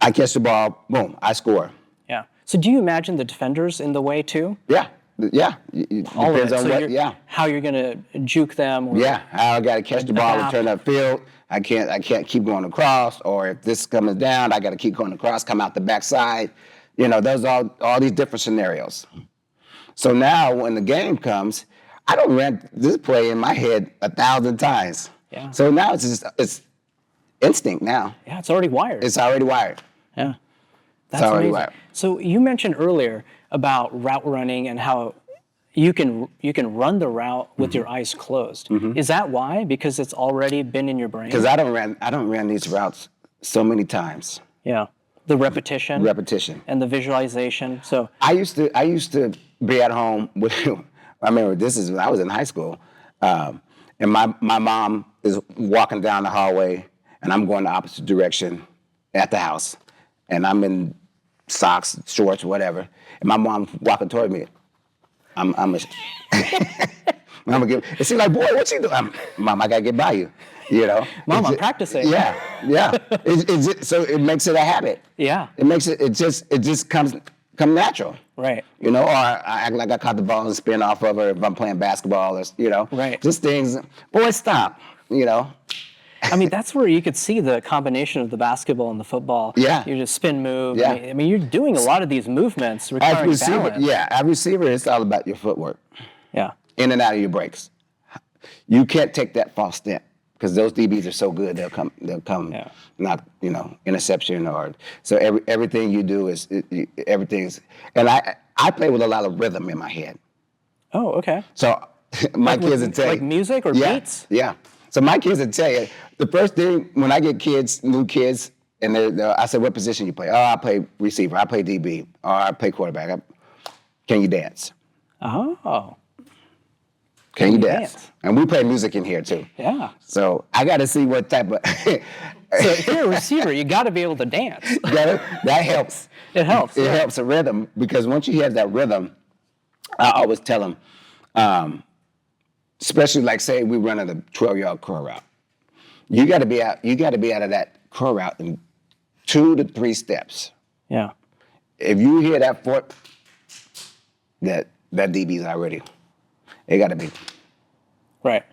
[SPEAKER 1] I catch the ball, boom, I score.
[SPEAKER 2] Yeah. So do you imagine the defenders in the way too?
[SPEAKER 1] Yeah.
[SPEAKER 2] All of it.
[SPEAKER 1] Depends on
[SPEAKER 2] So how you're going to juke them. Or
[SPEAKER 1] how I got to catch the ball and turn upfield. I can't keep going across, or if this comes down, I got to keep going across, come out the backside. Those all these different scenarios. So now when the game comes, I don't run this play in my head 1,000 times.
[SPEAKER 2] Yeah.
[SPEAKER 1] So now it's instinct now.
[SPEAKER 2] Yeah, it's already wired.
[SPEAKER 1] It's already wired.
[SPEAKER 2] Yeah. That's
[SPEAKER 1] already
[SPEAKER 2] amazing.
[SPEAKER 1] wired.
[SPEAKER 2] So you mentioned earlier about route running and how you can run the route with your eyes closed. Is that why? Because it's already been in your brain?
[SPEAKER 1] Because I don't run these routes so many times.
[SPEAKER 2] Yeah. The repetition.
[SPEAKER 1] And
[SPEAKER 2] the visualization. So
[SPEAKER 1] I used to be at home with. I remember this is when I was in high school, and my mom is walking down the hallway, and I'm going the opposite direction at the house, and I'm in socks, shorts, whatever, and my mom's walking toward me. I'm gonna give. It seems like, boy, what you doing? Mom, I gotta get by you.
[SPEAKER 2] Mom, I'm practicing.
[SPEAKER 1] Yeah. So it makes it a habit.
[SPEAKER 2] Yeah.
[SPEAKER 1] It makes it. It just comes natural.
[SPEAKER 2] Right.
[SPEAKER 1] Or I act like I caught the ball and spin off of her if I'm playing basketball. Or,
[SPEAKER 2] Right.
[SPEAKER 1] Just things. Boy, stop.
[SPEAKER 2] I mean, that's where you could see the combination of the basketball and the football.
[SPEAKER 1] Yeah.
[SPEAKER 2] You just spin move.
[SPEAKER 1] Yeah.
[SPEAKER 2] I mean, you're doing a lot of these movements requiring balance.
[SPEAKER 1] As receiver, it's all about your footwork.
[SPEAKER 2] Yeah.
[SPEAKER 1] In and out of your breaks. You can't take that false step because those DBs are so good. They'll come.
[SPEAKER 2] Yeah.
[SPEAKER 1] Not interception or so. Everything you do is everything's. And I play with a lot of rhythm in my head.
[SPEAKER 2] Oh, okay.
[SPEAKER 1] So my kids would tell you.
[SPEAKER 2] Like music or beats?
[SPEAKER 1] Yeah. So my kids would tell you, the first thing when I get new kids, and I said, what position you play? Oh, I play receiver, I play DB, or I play quarterback. Can you dance?
[SPEAKER 2] Oh.
[SPEAKER 1] Can you dance? And we play music in here too.
[SPEAKER 2] Yeah.
[SPEAKER 1] So I got to see what type of.
[SPEAKER 2] So if you're a receiver, you got to be able to dance.
[SPEAKER 1] That helps.
[SPEAKER 2] It helps.
[SPEAKER 1] It helps a rhythm, because once you have that rhythm, I always tell them, especially like say we run a 12-yard curl route. You got to be out of that curl route in 2 to 3 steps.
[SPEAKER 2] Yeah.
[SPEAKER 1] If you hear that foot, that DB's already. It got to be.
[SPEAKER 2] Right.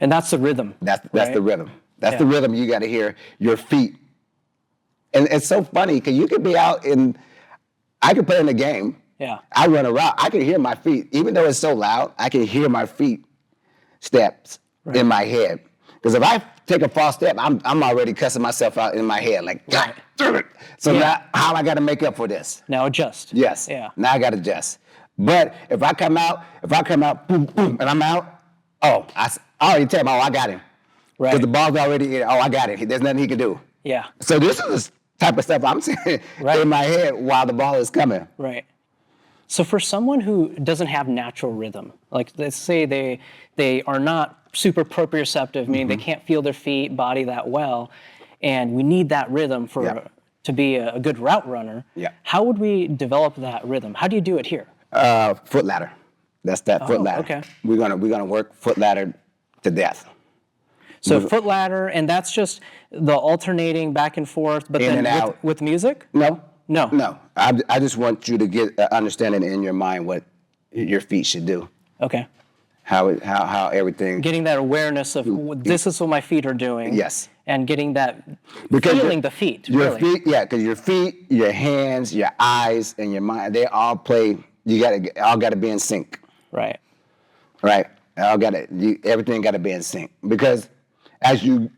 [SPEAKER 2] And that's the rhythm.
[SPEAKER 1] That's the rhythm. That's the rhythm you got to hear your feet. And it's so funny because you could be out I could play in the game.
[SPEAKER 2] Yeah.
[SPEAKER 1] I run a route. I can hear my feet. Even though it's so loud, I can hear my feet steps in my head. Because if I take a false step, I'm already cussing myself out in my head, like, God, damn it. So now, how I got to make up for this?
[SPEAKER 2] Now adjust.
[SPEAKER 1] Yes.
[SPEAKER 2] Yeah.
[SPEAKER 1] Now I got to adjust. But if I come out, boom, boom, and I'm out, I already tell him, I got him.
[SPEAKER 2] Right.
[SPEAKER 1] Because the ball's already in. I got it. There's nothing he can do.
[SPEAKER 2] Yeah.
[SPEAKER 1] So this is the type of stuff I'm saying in my head while the ball is coming.
[SPEAKER 2] Right. So for someone who doesn't have natural rhythm, like let's say they are not super proprioceptive, meaning they can't feel their feet, body that well, and we need that rhythm to be a good route runner.
[SPEAKER 1] Yeah.
[SPEAKER 2] How would we develop that rhythm? How do you do it here?
[SPEAKER 1] Foot ladder. That's that foot ladder.
[SPEAKER 2] Okay.
[SPEAKER 1] We're gonna work foot ladder to death.
[SPEAKER 2] So foot ladder, and that's just the alternating back and forth, but
[SPEAKER 1] In
[SPEAKER 2] then
[SPEAKER 1] and out.
[SPEAKER 2] with music?
[SPEAKER 1] No.
[SPEAKER 2] No.
[SPEAKER 1] No. I just want you to get understanding in your mind what your feet should do.
[SPEAKER 2] Okay.
[SPEAKER 1] How everything.
[SPEAKER 2] Getting that awareness of this is what my feet are doing.
[SPEAKER 1] Yes.
[SPEAKER 2] And getting that
[SPEAKER 1] Because
[SPEAKER 2] the feet.
[SPEAKER 1] Your
[SPEAKER 2] really.
[SPEAKER 1] feet, because your feet, your hands, your eyes, and your mind, they all play. All got to be in sync.
[SPEAKER 2] Right.
[SPEAKER 1] Right. Everything got to be in sync, because as you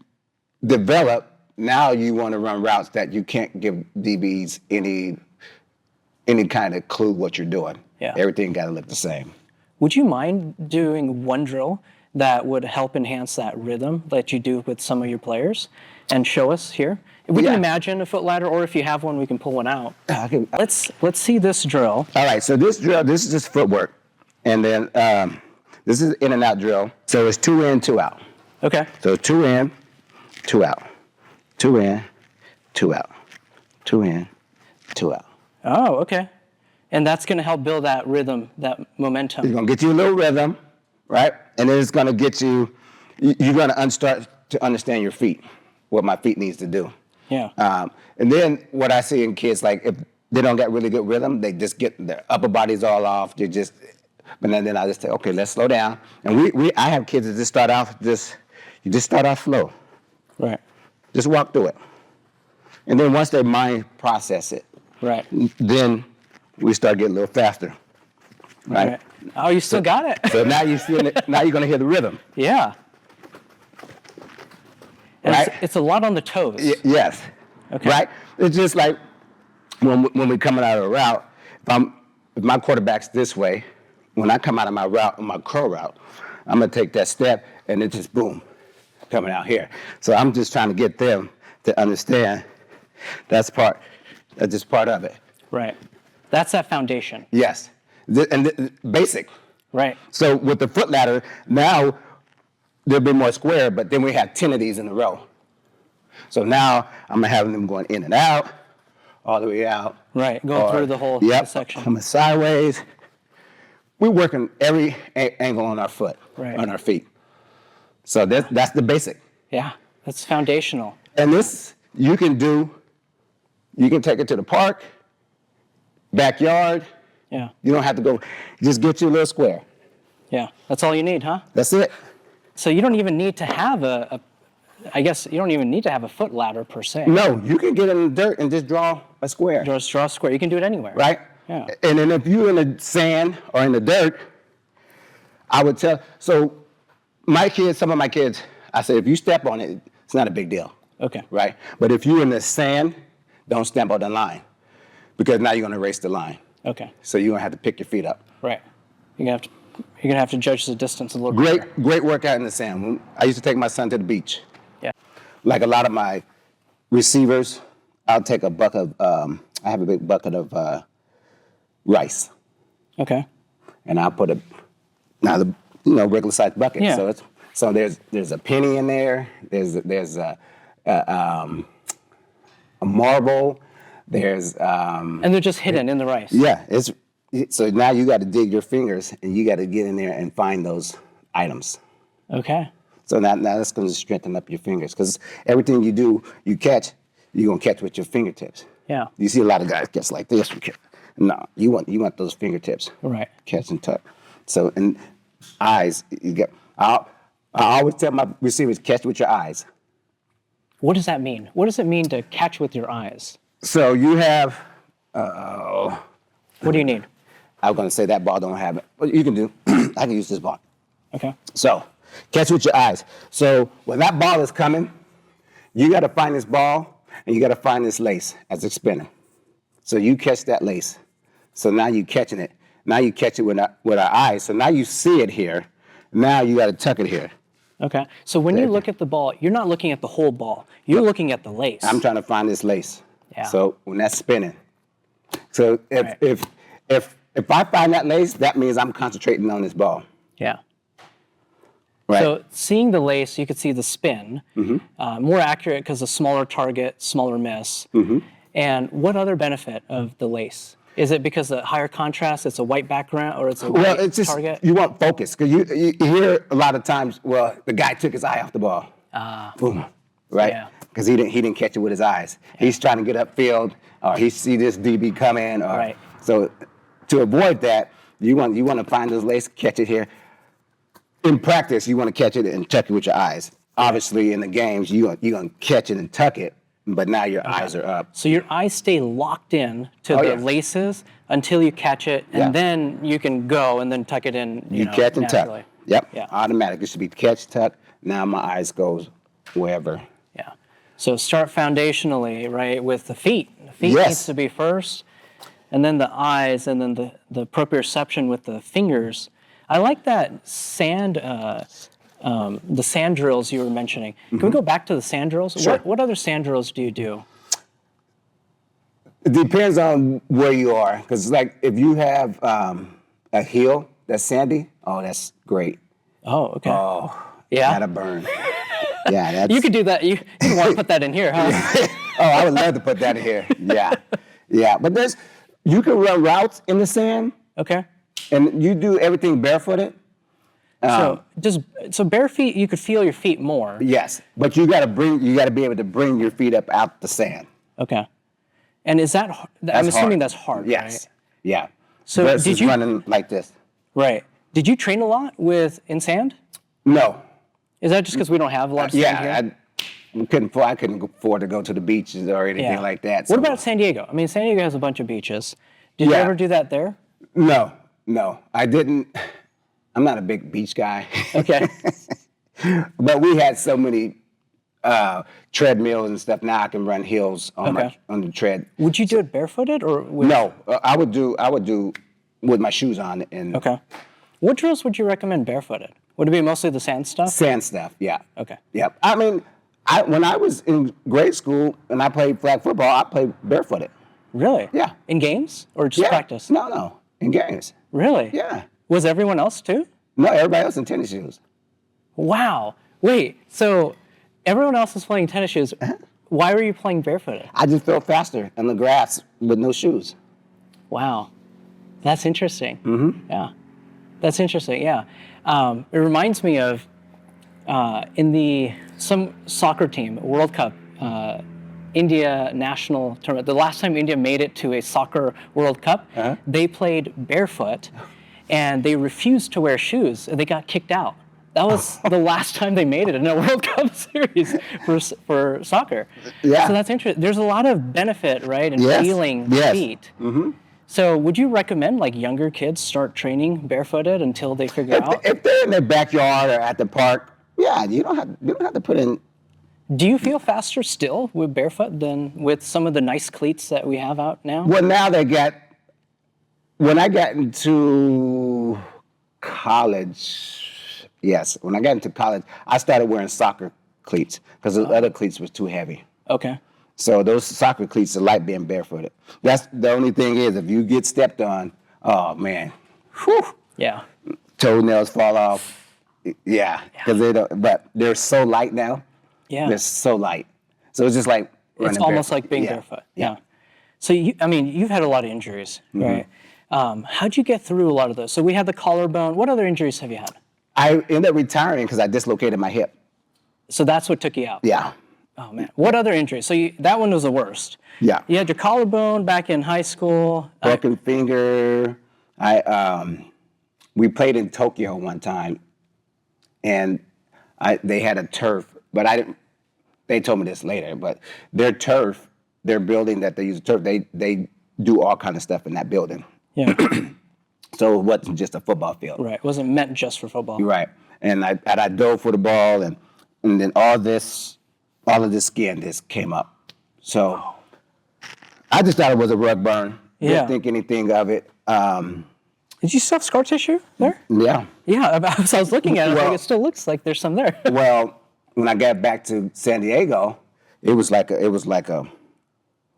[SPEAKER 1] develop, now you want to run routes that you can't give DBs any kind of clue what you're doing.
[SPEAKER 2] Yeah.
[SPEAKER 1] Everything got to look the same.
[SPEAKER 2] Would you mind doing one drill that would help enhance that rhythm that you do with some of your players and show us here? We can imagine a foot ladder, or if you have one, we can pull one out. Let's see this drill.
[SPEAKER 1] All right, so this drill, this is just footwork. And then this is in and out drill. So it's 2 in, 2 out.
[SPEAKER 2] Okay.
[SPEAKER 1] So 2 in, 2 out. 2 in, 2 out. 2 in, 2 out.
[SPEAKER 2] Oh, okay. And that's going to help build that rhythm, that momentum.
[SPEAKER 1] It's going to get you a little rhythm, right? And then it's going to get you're going to start to understand your feet, what my feet needs to do.
[SPEAKER 2] Yeah.
[SPEAKER 1] And then what I see in kids, like if they don't get really good rhythm, they just get their upper bodies all off. But then I just say, okay, let's slow down. And I have kids that just start off you just start off slow.
[SPEAKER 2] Right.
[SPEAKER 1] Just walk through it. And then once their mind process it,
[SPEAKER 2] Right.
[SPEAKER 1] then we start getting a little faster. Right?
[SPEAKER 2] Oh, you still got it.
[SPEAKER 1] So now now you're going to hear the rhythm.
[SPEAKER 2] Yeah. And
[SPEAKER 1] Right?
[SPEAKER 2] it's a lot on the toes.
[SPEAKER 1] Yes.
[SPEAKER 2] Okay.
[SPEAKER 1] Right? It's just like when we're coming out of a route, if my quarterback's this way, when I come out of my route, my curl route, I'm going to take that step and it just boom, coming out here. So I'm just trying to get them to understand that's just part of it.
[SPEAKER 2] Right. That's that foundation.
[SPEAKER 1] Yes. Basic.
[SPEAKER 2] Right.
[SPEAKER 1] So with the foot ladder, now they'll be more square, but then we have 10 of these in a row. So now I'm having them going in and out, all the way out.
[SPEAKER 2] Right. Going through the whole section.
[SPEAKER 1] Coming sideways. We're working every angle on our foot, on our feet. So that's the basic.
[SPEAKER 2] Yeah. That's foundational.
[SPEAKER 1] And this you can take it to the park, backyard.
[SPEAKER 2] Yeah.
[SPEAKER 1] You don't have to go, just get you a little square.
[SPEAKER 2] Yeah. That's all you need, huh?
[SPEAKER 1] That's it.
[SPEAKER 2] So you don't even need to have I guess you don't even need to have a foot ladder per se.
[SPEAKER 1] No, you can get in the dirt and just draw a square.
[SPEAKER 2] Just draw a square. You can do it anywhere.
[SPEAKER 1] Right?
[SPEAKER 2] Yeah.
[SPEAKER 1] And then if you're in the sand or in the dirt, I would tell, so some of my kids, I said, if you step on it, it's not a big deal.
[SPEAKER 2] Okay.
[SPEAKER 1] Right? But if you're in the sand, don't step on the line, because now you're going to erase the line.
[SPEAKER 2] Okay.
[SPEAKER 1] So you're going to have to pick your feet up.
[SPEAKER 2] Right. You're gonna have to judge the distance a little bit.
[SPEAKER 1] Great workout in the sand. I used to take my son to the beach.
[SPEAKER 2] Yeah.
[SPEAKER 1] Like a lot of my receivers, I'll take a bucket of, I have a big bucket of rice.
[SPEAKER 2] Okay.
[SPEAKER 1] And I'll put regular sized bucket.
[SPEAKER 2] Yeah.
[SPEAKER 1] So there's a penny in there. There's a marble. There's
[SPEAKER 2] and they're just hidden in the rice.
[SPEAKER 1] Yeah. So now you got to dig your fingers and you got to get in there and find those items.
[SPEAKER 2] Okay.
[SPEAKER 1] So now that's going to strengthen up your fingers, because everything you do, you're going to catch with your fingertips.
[SPEAKER 2] Yeah.
[SPEAKER 1] You see a lot of guys catch like this. No, you want those fingertips.
[SPEAKER 2] Right.
[SPEAKER 1] Catch and tuck. So, and eyes, I always tell my receivers, catch with your eyes.
[SPEAKER 2] What does that mean? What does it mean to catch with your eyes?
[SPEAKER 1] So you have,
[SPEAKER 2] what do you need?
[SPEAKER 1] I was going to say that ball don't have it. But you can do, I can use this ball.
[SPEAKER 2] Okay.
[SPEAKER 1] So Catch with your eyes. So when that ball is coming, you got to find this ball and you got to find this lace as it's spinning. So you catch that lace. So now you're catching it. Now you catch it with our eyes. So now you see it here. Now you got to tuck it here.
[SPEAKER 2] Okay. So when you look at the ball, you're not looking at the whole ball. You're looking at the lace.
[SPEAKER 1] I'm trying to find this lace.
[SPEAKER 2] Yeah.
[SPEAKER 1] So when that's spinning. So if I find that lace, that means I'm concentrating on this ball.
[SPEAKER 2] Yeah.
[SPEAKER 1] Right.
[SPEAKER 2] So seeing the lace, you could see the spin. More accurate because a smaller target, smaller miss. And what other benefit of the lace? Is it because the higher contrast, it's a white background, or it's a white
[SPEAKER 1] it's just,
[SPEAKER 2] target?
[SPEAKER 1] You want focus. Because you hear a lot of times, well, the guy took his eye off the ball. Boom. Right?
[SPEAKER 2] Yeah.
[SPEAKER 1] Because he didn't catch it with his eyes. Yeah. He's trying to get upfield, or he see this DB come in. Or, so to avoid that, you want to find this lace, catch it here. In practice, you want to catch it and tuck it with your eyes. Obviously, in the games, you're going to catch it and tuck it, but now your eyes are up.
[SPEAKER 2] So your eyes stay locked in to the laces until you catch it, and then you can go and then tuck it in. You know,
[SPEAKER 1] catch and
[SPEAKER 2] naturally.
[SPEAKER 1] tuck. Yep.
[SPEAKER 2] Yeah.
[SPEAKER 1] Automatic. It should be catch, tuck. Now my eyes goes wherever.
[SPEAKER 2] Yeah. So start foundationally, right, with the feet. The feet needs to be first, and then the eyes, and then the proprioception with the fingers. I like that the sand drills you were mentioning. Can we go back to the sand drills?
[SPEAKER 1] Sure.
[SPEAKER 2] What other sand drills do you do?
[SPEAKER 1] It depends on where you are. Because like if you have a hill that's sandy, oh, that's great.
[SPEAKER 2] Oh, okay.
[SPEAKER 1] Oh,
[SPEAKER 2] yeah.
[SPEAKER 1] That'll burn. Yeah, that's...
[SPEAKER 2] You could do that. You didn't want to put that in here, huh?
[SPEAKER 1] Oh, I would love to put that in here. Yeah. Yeah. But you can run routes in the sand.
[SPEAKER 2] Okay.
[SPEAKER 1] And you do everything barefooted.
[SPEAKER 2] So bare feet, you could feel your feet more.
[SPEAKER 1] Yes, but you got to be able to bring your feet up out the sand.
[SPEAKER 2] Okay. And is that? I'm assuming that's hard.
[SPEAKER 1] Yes.
[SPEAKER 2] Right?
[SPEAKER 1] Yeah.
[SPEAKER 2] So
[SPEAKER 1] versus running like this?
[SPEAKER 2] Right. Did you train a lot in sand?
[SPEAKER 1] No.
[SPEAKER 2] Is that just because we don't have a lot of sand here?
[SPEAKER 1] I couldn't afford to go to the beaches or anything like that.
[SPEAKER 2] So. What about San Diego? I mean, San Diego has a bunch of beaches. Did you ever do that there?
[SPEAKER 1] No, I didn't. I'm not a big beach guy.
[SPEAKER 2] Okay.
[SPEAKER 1] But we had so many treadmills and stuff. Now I can run hills on the tread.
[SPEAKER 2] Would you do it barefooted or with?
[SPEAKER 1] No, I would do with my shoes on. And
[SPEAKER 2] okay. What drills would you recommend barefooted? Would it be mostly the sand stuff?
[SPEAKER 1] Sand stuff, yeah.
[SPEAKER 2] Okay.
[SPEAKER 1] Yep. I mean, when I was in grade school and I played flag football, I played barefooted.
[SPEAKER 2] Really?
[SPEAKER 1] Yeah.
[SPEAKER 2] In games or just practice?
[SPEAKER 1] No, in games.
[SPEAKER 2] Really?
[SPEAKER 1] Yeah.
[SPEAKER 2] Was everyone else too?
[SPEAKER 1] No, everybody else in tennis shoes.
[SPEAKER 2] Wow. Wait, so everyone else is playing tennis shoes. Why were you playing barefooted?
[SPEAKER 1] I just felt faster on the grass with no shoes.
[SPEAKER 2] Wow. That's interesting.
[SPEAKER 1] Mm-hmm.
[SPEAKER 2] Yeah. That's interesting, yeah. It reminds me of some soccer team, World Cup, India national tournament. The last time India made it to a soccer World Cup, they played barefoot, and they refused to wear shoes, and they got kicked out. That was the last time they made it in a World Cup series for soccer.
[SPEAKER 1] Yeah.
[SPEAKER 2] So that's interesting. There's a lot of benefit, right, in feeling feet.
[SPEAKER 1] Mm-hmm.
[SPEAKER 2] So would you recommend like younger kids start training barefooted until they figure out?
[SPEAKER 1] If they're in their backyard or at the park, yeah, you don't have to put in.
[SPEAKER 2] Do you feel faster still with barefoot than with some of the nice cleats that we have out now?
[SPEAKER 1] Well, now when I got into college, when I got into college, I started wearing soccer cleats because the other cleats was too heavy.
[SPEAKER 2] Okay.
[SPEAKER 1] So those soccer cleats are light being barefooted. That's the only thing is if you get stepped on, oh man, whew.
[SPEAKER 2] Yeah.
[SPEAKER 1] Toenails fall off. Yeah, because they don't. But they're so light now.
[SPEAKER 2] Yeah.
[SPEAKER 1] They're so light. So it's just like running
[SPEAKER 2] it's almost
[SPEAKER 1] barefoot.
[SPEAKER 2] like being barefoot. Yeah. So you've had a lot of injuries, right? How'd you get through a lot of those? So we had the collarbone. What other injuries have you had?
[SPEAKER 1] I ended up retiring because I dislocated my hip.
[SPEAKER 2] So that's what took you out.
[SPEAKER 1] Yeah.
[SPEAKER 2] Oh man. What other injuries? So that one was the worst.
[SPEAKER 1] Yeah.
[SPEAKER 2] You had your collarbone back in high school.
[SPEAKER 1] Broken finger. We played in Tokyo one time, and they had a turf, but I didn't. They told me this later, but their turf, their building that they use turf, they do all kind of stuff in that building.
[SPEAKER 2] Yeah.
[SPEAKER 1] So it wasn't just a football field.
[SPEAKER 2] Right. It wasn't meant just for football.
[SPEAKER 1] Right. And I dove for the ball, and then all of this skin just came up. So I just thought it was a rug burn.
[SPEAKER 2] Yeah.
[SPEAKER 1] Didn't think anything of it.
[SPEAKER 2] Did you still have scar tissue there?
[SPEAKER 1] Yeah.
[SPEAKER 2] Yeah, as I was looking at it,
[SPEAKER 1] Well,
[SPEAKER 2] it still looks like there's some there.
[SPEAKER 1] Well, when I got back to San Diego, it was like a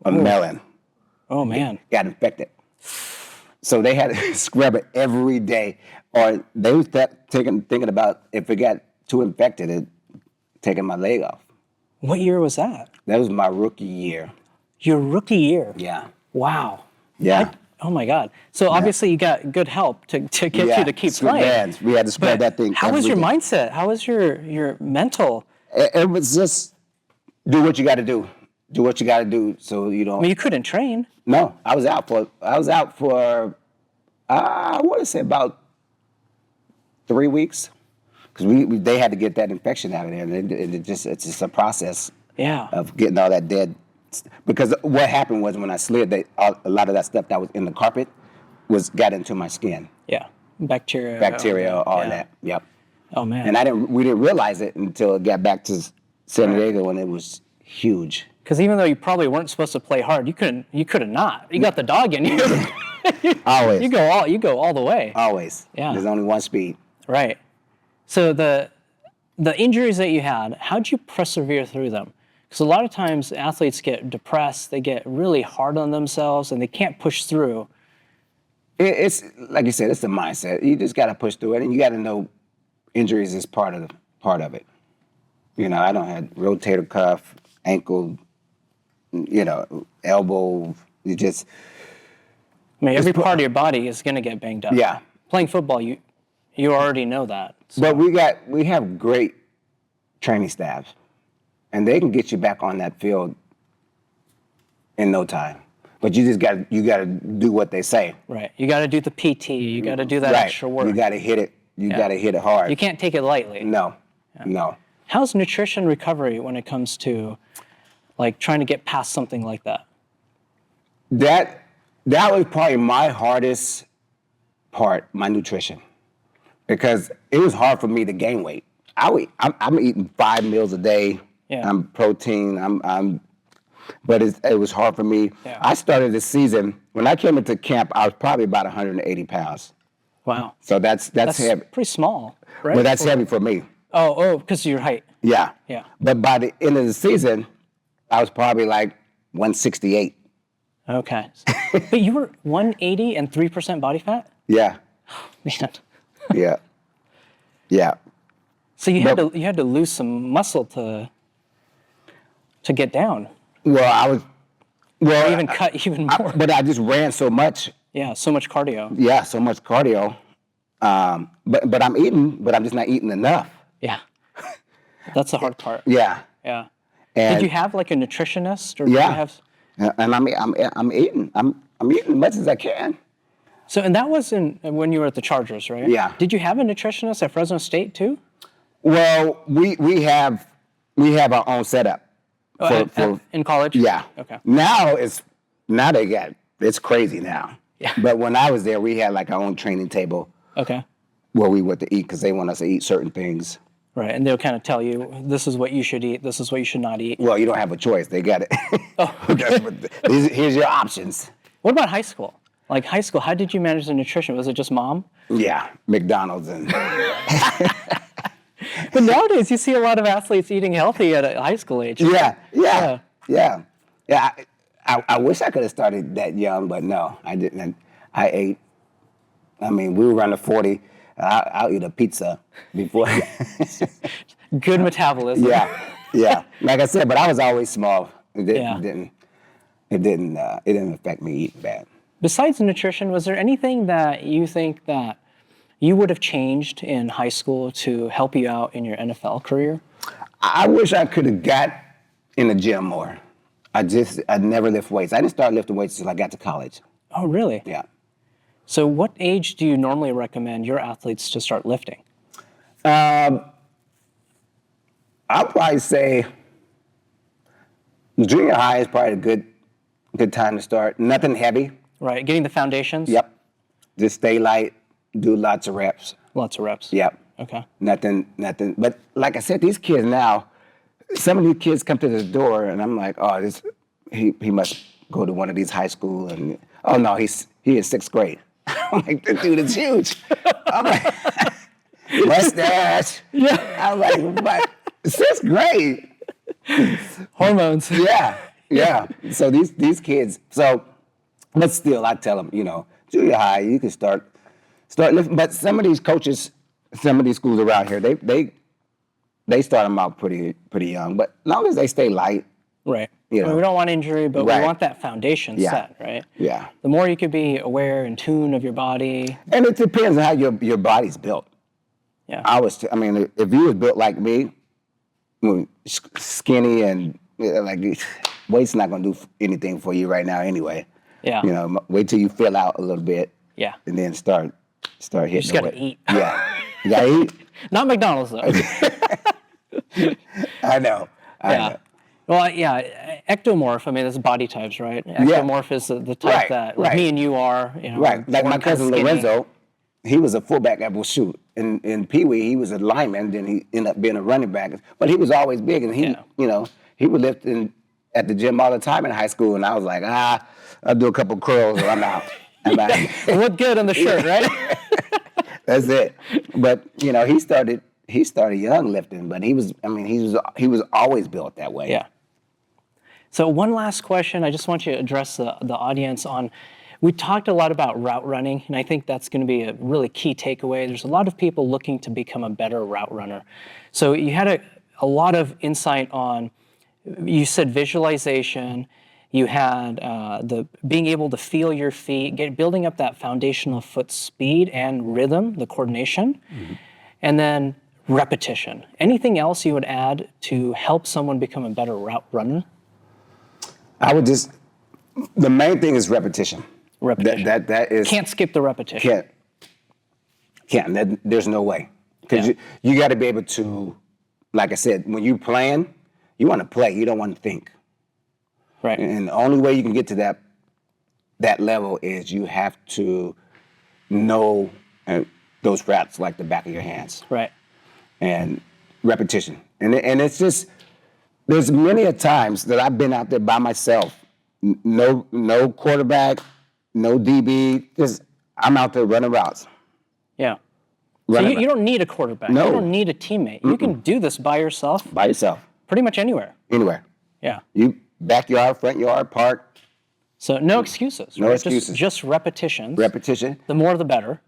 [SPEAKER 1] melon.
[SPEAKER 2] Oh, man.
[SPEAKER 1] Got infected. So they had to scrub it every day. Or they was thinking about if it got too infected, taking my leg off.
[SPEAKER 2] What year was that?
[SPEAKER 1] That was my rookie year.
[SPEAKER 2] Your rookie year?
[SPEAKER 1] Yeah.
[SPEAKER 2] Wow.
[SPEAKER 1] Yeah.
[SPEAKER 2] Oh, my God. So obviously you got good help to get you to keep playing.
[SPEAKER 1] Bands. We had to spread that thing.
[SPEAKER 2] How was your mindset? How was your mental?
[SPEAKER 1] It was just do what you got to do. Do what you got to do so you don't.
[SPEAKER 2] I mean, you couldn't train.
[SPEAKER 1] No, I was out for I want to say about 3 weeks, because they had to get that infection out of there, and it's just a process of getting all that dead. Because what happened was when I slid, a lot of that stuff that was in the carpet got into my skin.
[SPEAKER 2] Yeah, bacteria,
[SPEAKER 1] all that. Yep.
[SPEAKER 2] Oh man.
[SPEAKER 1] And we didn't realize it until it got back to San Diego, and it was huge.
[SPEAKER 2] Because even though you probably weren't supposed to play hard, you could have not. You got the dog in you.
[SPEAKER 1] Always.
[SPEAKER 2] You go all the way.
[SPEAKER 1] Always.
[SPEAKER 2] Yeah.
[SPEAKER 1] There's only one speed.
[SPEAKER 2] Right. So the injuries that you had, how'd you persevere through them? Because a lot of times athletes get depressed, they get really hard on themselves, and they can't push through.
[SPEAKER 1] It's like you said, it's the mindset. You just got to push through it, and you got to know injuries is part of it. You know, I don't have rotator cuff, ankle, elbow. You just.
[SPEAKER 2] I mean, every part of your body is going to get banged up.
[SPEAKER 1] Yeah.
[SPEAKER 2] Playing football, you already know that. So.
[SPEAKER 1] But we have great training staffs, and they can get you back on that field in no time. But you got to do what they say.
[SPEAKER 2] Right. You got to do the PT. You got to do that extra work.
[SPEAKER 1] You got to hit it. You got to hit it hard.
[SPEAKER 2] You can't take it lightly.
[SPEAKER 1] No. No.
[SPEAKER 2] How's nutrition recovery when it comes to like trying to get past something like that?
[SPEAKER 1] That was probably my hardest part, my nutrition, because it was hard for me to gain weight. I'm eating 5 meals a day.
[SPEAKER 2] Yeah.
[SPEAKER 1] I'm protein. But it was hard for me.
[SPEAKER 2] Yeah.
[SPEAKER 1] I started this season, when I came into camp, I was probably about 180 pounds.
[SPEAKER 2] Wow.
[SPEAKER 1] So that's heavy.
[SPEAKER 2] Pretty small, right?
[SPEAKER 1] Well, that's heavy for me.
[SPEAKER 2] Oh, because of your height.
[SPEAKER 1] Yeah.
[SPEAKER 2] Yeah.
[SPEAKER 1] But by the end of the season, I was probably like 168.
[SPEAKER 2] Okay. But you were 180 and 3% body fat?
[SPEAKER 1] Yeah.
[SPEAKER 2] Man.
[SPEAKER 1] Yeah. Yeah.
[SPEAKER 2] So you had to lose some muscle to get down.
[SPEAKER 1] Well,
[SPEAKER 2] or even cut even more.
[SPEAKER 1] But I just ran so much.
[SPEAKER 2] Yeah, so much cardio.
[SPEAKER 1] Yeah, so much cardio. But I'm eating, but I'm just not eating enough.
[SPEAKER 2] Yeah. That's the hard part.
[SPEAKER 1] Yeah.
[SPEAKER 2] Yeah.
[SPEAKER 1] And
[SPEAKER 2] did you have like a nutritionist, or did you have?
[SPEAKER 1] And I'm eating. I'm eating as much as I can.
[SPEAKER 2] So, and that was when you were at the Chargers, right?
[SPEAKER 1] Yeah.
[SPEAKER 2] Did you have a nutritionist at Fresno State too?
[SPEAKER 1] Well, we have our own setup.
[SPEAKER 2] In college?
[SPEAKER 1] Yeah.
[SPEAKER 2] Okay.
[SPEAKER 1] Now it's crazy now.
[SPEAKER 2] Yeah.
[SPEAKER 1] But when I was there, we had like our own training table.
[SPEAKER 2] Okay.
[SPEAKER 1] Where we went to eat, because they want us to eat certain things.
[SPEAKER 2] Right, and they'll kind of tell you, this is what you should eat, this is what you should not eat.
[SPEAKER 1] Well, you don't have a choice. They got it.
[SPEAKER 2] Oh, okay.
[SPEAKER 1] Here's your options.
[SPEAKER 2] What about high school? Like high school, how did you manage the nutrition? Was it just mom?
[SPEAKER 1] Yeah, McDonald's and.
[SPEAKER 2] But nowadays, you see a lot of athletes eating healthy at a high school age.
[SPEAKER 1] Yeah. I wish I could have started that young, but no, I didn't. I ate. I mean, we were around the 40. I'll eat a pizza before.
[SPEAKER 2] Good metabolism.
[SPEAKER 1] Yeah. Like I said, but I was always small. It didn't affect me eating bad.
[SPEAKER 2] Besides nutrition, was there anything that you think that you would have changed in high school to help you out in your NFL career?
[SPEAKER 1] I wish I could have got in the gym more. I never lift weights. I didn't start lifting weights until I got to college.
[SPEAKER 2] Oh, really?
[SPEAKER 1] Yeah.
[SPEAKER 2] So what age do you normally recommend your athletes to start lifting?
[SPEAKER 1] I'll probably say junior high is probably a good time to start. Nothing heavy.
[SPEAKER 2] Right, getting the foundations?
[SPEAKER 1] Yep. Just stay light, do lots of reps.
[SPEAKER 2] Lots of reps.
[SPEAKER 1] Yep.
[SPEAKER 2] Okay.
[SPEAKER 1] Nothing. But like I said, these kids now, some of these kids come to this door, and I'm like, oh, he must go to one of these high school, and oh no, he is sixth grade. I'm like, this dude is huge. I'm like, mustache. Yeah. I'm like, but sixth grade.
[SPEAKER 2] Hormones.
[SPEAKER 1] Yeah. So these kids. So, but still, I tell them, junior high, you can start lifting. But some of these coaches, some of these schools around here, they start them out pretty young. But as long as they stay light.
[SPEAKER 2] Right. We don't want injury, but we want that foundation set, right?
[SPEAKER 1] Yeah.
[SPEAKER 2] The more you can be aware and tune of your body.
[SPEAKER 1] And it depends on how your body's built.
[SPEAKER 2] Yeah.
[SPEAKER 1] If you was built like me, skinny and like weight's not gonna do anything for you right now anyway.
[SPEAKER 2] Yeah.
[SPEAKER 1] Wait till you fill out a little bit.
[SPEAKER 2] Yeah.
[SPEAKER 1] And then start hitting.
[SPEAKER 2] You just gotta eat.
[SPEAKER 1] Yeah. You gotta eat.
[SPEAKER 2] Not McDonald's though.
[SPEAKER 1] I know.
[SPEAKER 2] Well, ectomorph. I mean, that's body types, right? Ectomorph is the type that me and you are.
[SPEAKER 1] Right. Like my cousin Lorenzo, he was a fullback at Shoot. In Pee Wee, he was a lineman. Then he ended up being a running back. But he was always big, and he would lift at the gym all the time in high school. And I was like, I'll do a couple curls, and I'm out.
[SPEAKER 2] It looked good on the shirt, right?
[SPEAKER 1] That's it. But he started young lifting, but he was always built that way.
[SPEAKER 2] Yeah. So one last question, I just want you to address the audience on. We talked a lot about route running, and I think that's going to be a really key takeaway. There's a lot of people looking to become a better route runner. So you had a lot of insight on. You said visualization. You had the being able to feel your feet, building up that foundational foot speed and rhythm, the coordination, and then repetition. Anything else you would add to help someone become a better route runner?
[SPEAKER 1] The main thing is repetition.
[SPEAKER 2] Repetition.
[SPEAKER 1] That is.
[SPEAKER 2] Can't skip the repetition.
[SPEAKER 1] Can't. There's no way. Because you got to be able to, like I said, when you plan, you want to play. You don't want to think.
[SPEAKER 2] Right.
[SPEAKER 1] And the only way you can get to that level is you have to know those routes like the back of your hands.
[SPEAKER 2] Right.
[SPEAKER 1] And repetition. And it's just, there's many a times that I've been out there by myself. No quarterback, no DB, just I'm out there running routes.
[SPEAKER 2] Yeah. So you don't need a quarterback.
[SPEAKER 1] No.
[SPEAKER 2] You don't need a teammate. You can do this by yourself.
[SPEAKER 1] By yourself.
[SPEAKER 2] Pretty much anywhere.
[SPEAKER 1] Anywhere.
[SPEAKER 2] Yeah.
[SPEAKER 1] You backyard, front yard, park.
[SPEAKER 2] So no excuses.
[SPEAKER 1] No
[SPEAKER 2] right?
[SPEAKER 1] excuses.
[SPEAKER 2] Just repetitions.
[SPEAKER 1] Repetition.
[SPEAKER 2] The more the better.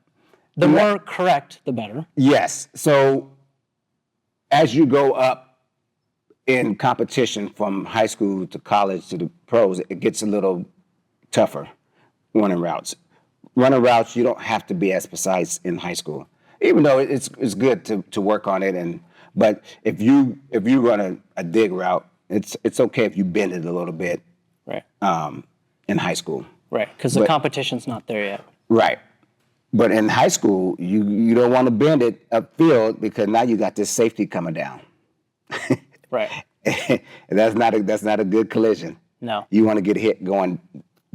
[SPEAKER 2] The more correct, the better.
[SPEAKER 1] Yes. So as you go up in competition from high school to college to the pros, it gets a little tougher running routes. Running routes, you don't have to be as precise in high school, even though it's good to work on it. But if you run a dig route, it's okay if you bend it a little bit.
[SPEAKER 2] Right.
[SPEAKER 1] In high school.
[SPEAKER 2] Right, because the competition's not there yet.
[SPEAKER 1] Right. But in high school, you don't want to bend it upfield because now you got this safety coming down.
[SPEAKER 2] Right.
[SPEAKER 1] That's not a good collision.
[SPEAKER 2] No.
[SPEAKER 1] You want to get hit going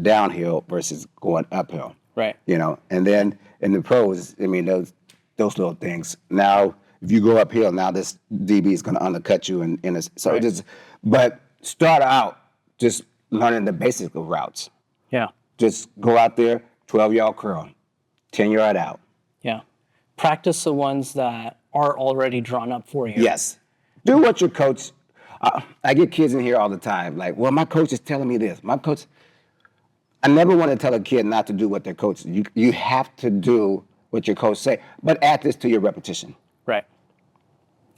[SPEAKER 1] downhill versus going uphill.
[SPEAKER 2] Right.
[SPEAKER 1] And then in the pros, those little things. Now, if you go uphill, now this DB is going to undercut you, but start out just learning the basics of routes.
[SPEAKER 2] Yeah.
[SPEAKER 1] Just go out there, 12-yard curl, 10-yard out.
[SPEAKER 2] Yeah. Practice the ones that are already drawn up for you.
[SPEAKER 1] Yes. Do what your coach. I get kids in here all the time, like, well, my coach is telling me this. I never want to tell a kid not to do what their coach. You have to do what your coach say, but add this to your repetition.
[SPEAKER 2] Right.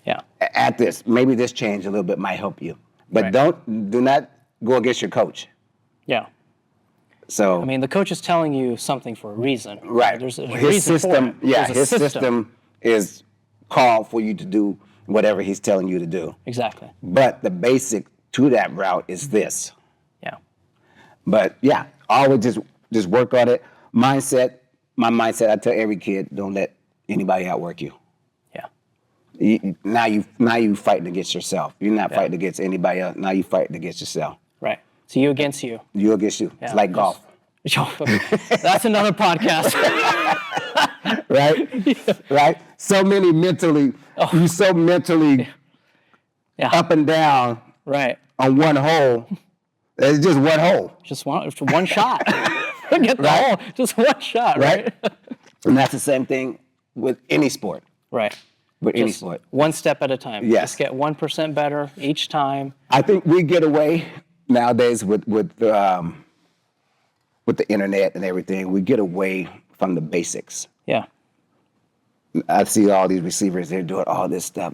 [SPEAKER 2] Yeah.
[SPEAKER 1] Add this. Maybe this change a little bit might help you, but do not go against your coach.
[SPEAKER 2] Yeah.
[SPEAKER 1] So
[SPEAKER 2] the coach is telling you something for a reason.
[SPEAKER 1] Right.
[SPEAKER 2] There's a
[SPEAKER 1] his
[SPEAKER 2] reason
[SPEAKER 1] system.
[SPEAKER 2] for it.
[SPEAKER 1] Yeah. His system is called for you to do whatever he's telling you to do.
[SPEAKER 2] Exactly.
[SPEAKER 1] But the basic to that route is this.
[SPEAKER 2] Yeah.
[SPEAKER 1] But yeah, always just work on it. Mindset. My mindset. I tell every kid, don't let anybody outwork you.
[SPEAKER 2] Yeah.
[SPEAKER 1] Now you fighting against yourself. You're not fighting against anybody else. Now you fighting against yourself.
[SPEAKER 2] Right. So you against you.
[SPEAKER 1] You against you. Yeah. It's like golf.
[SPEAKER 2] That's another podcast.
[SPEAKER 1] right? Right? So many mentally, you so mentally up and down
[SPEAKER 2] right.
[SPEAKER 1] on one hole. It's just one hole.
[SPEAKER 2] Just one shot. Forget the hole. Just one shot, right?
[SPEAKER 1] And that's the same thing with any sport.
[SPEAKER 2] Right.
[SPEAKER 1] With any sport.
[SPEAKER 2] One step at a time.
[SPEAKER 1] Yes.
[SPEAKER 2] Just get 1% better each time.
[SPEAKER 1] I think we get away nowadays with the internet and everything. We get away from the basics.
[SPEAKER 2] Yeah.
[SPEAKER 1] I see all these receivers, they're doing all this stuff,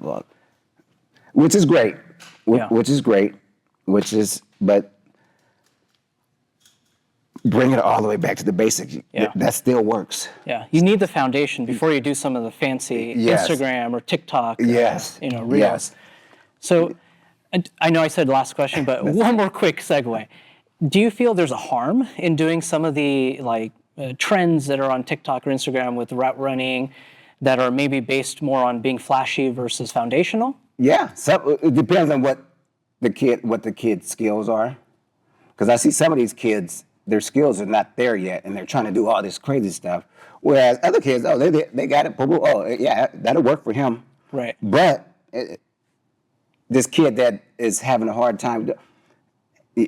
[SPEAKER 1] which is great. But bring it all the way back to the basics.
[SPEAKER 2] Yeah.
[SPEAKER 1] That still works.
[SPEAKER 2] Yeah, you need the foundation before you do some of the fancy Instagram or TikTok.
[SPEAKER 1] Yes.
[SPEAKER 2] Reels.
[SPEAKER 1] Yes.
[SPEAKER 2] So, I know I said last question, but one more quick segue. Do you feel there's a harm in doing some of the trends that are on TikTok or Instagram with route running that are maybe based more on being flashy versus foundational?
[SPEAKER 1] Yeah. So it depends on what the kid's skills are. Because I see some of these kids, their skills are not there yet, and they're trying to do all this crazy stuff. Whereas other kids, they got it. Oh, yeah, that'll work for him.
[SPEAKER 2] Right.
[SPEAKER 1] But this kid that is having a hard time,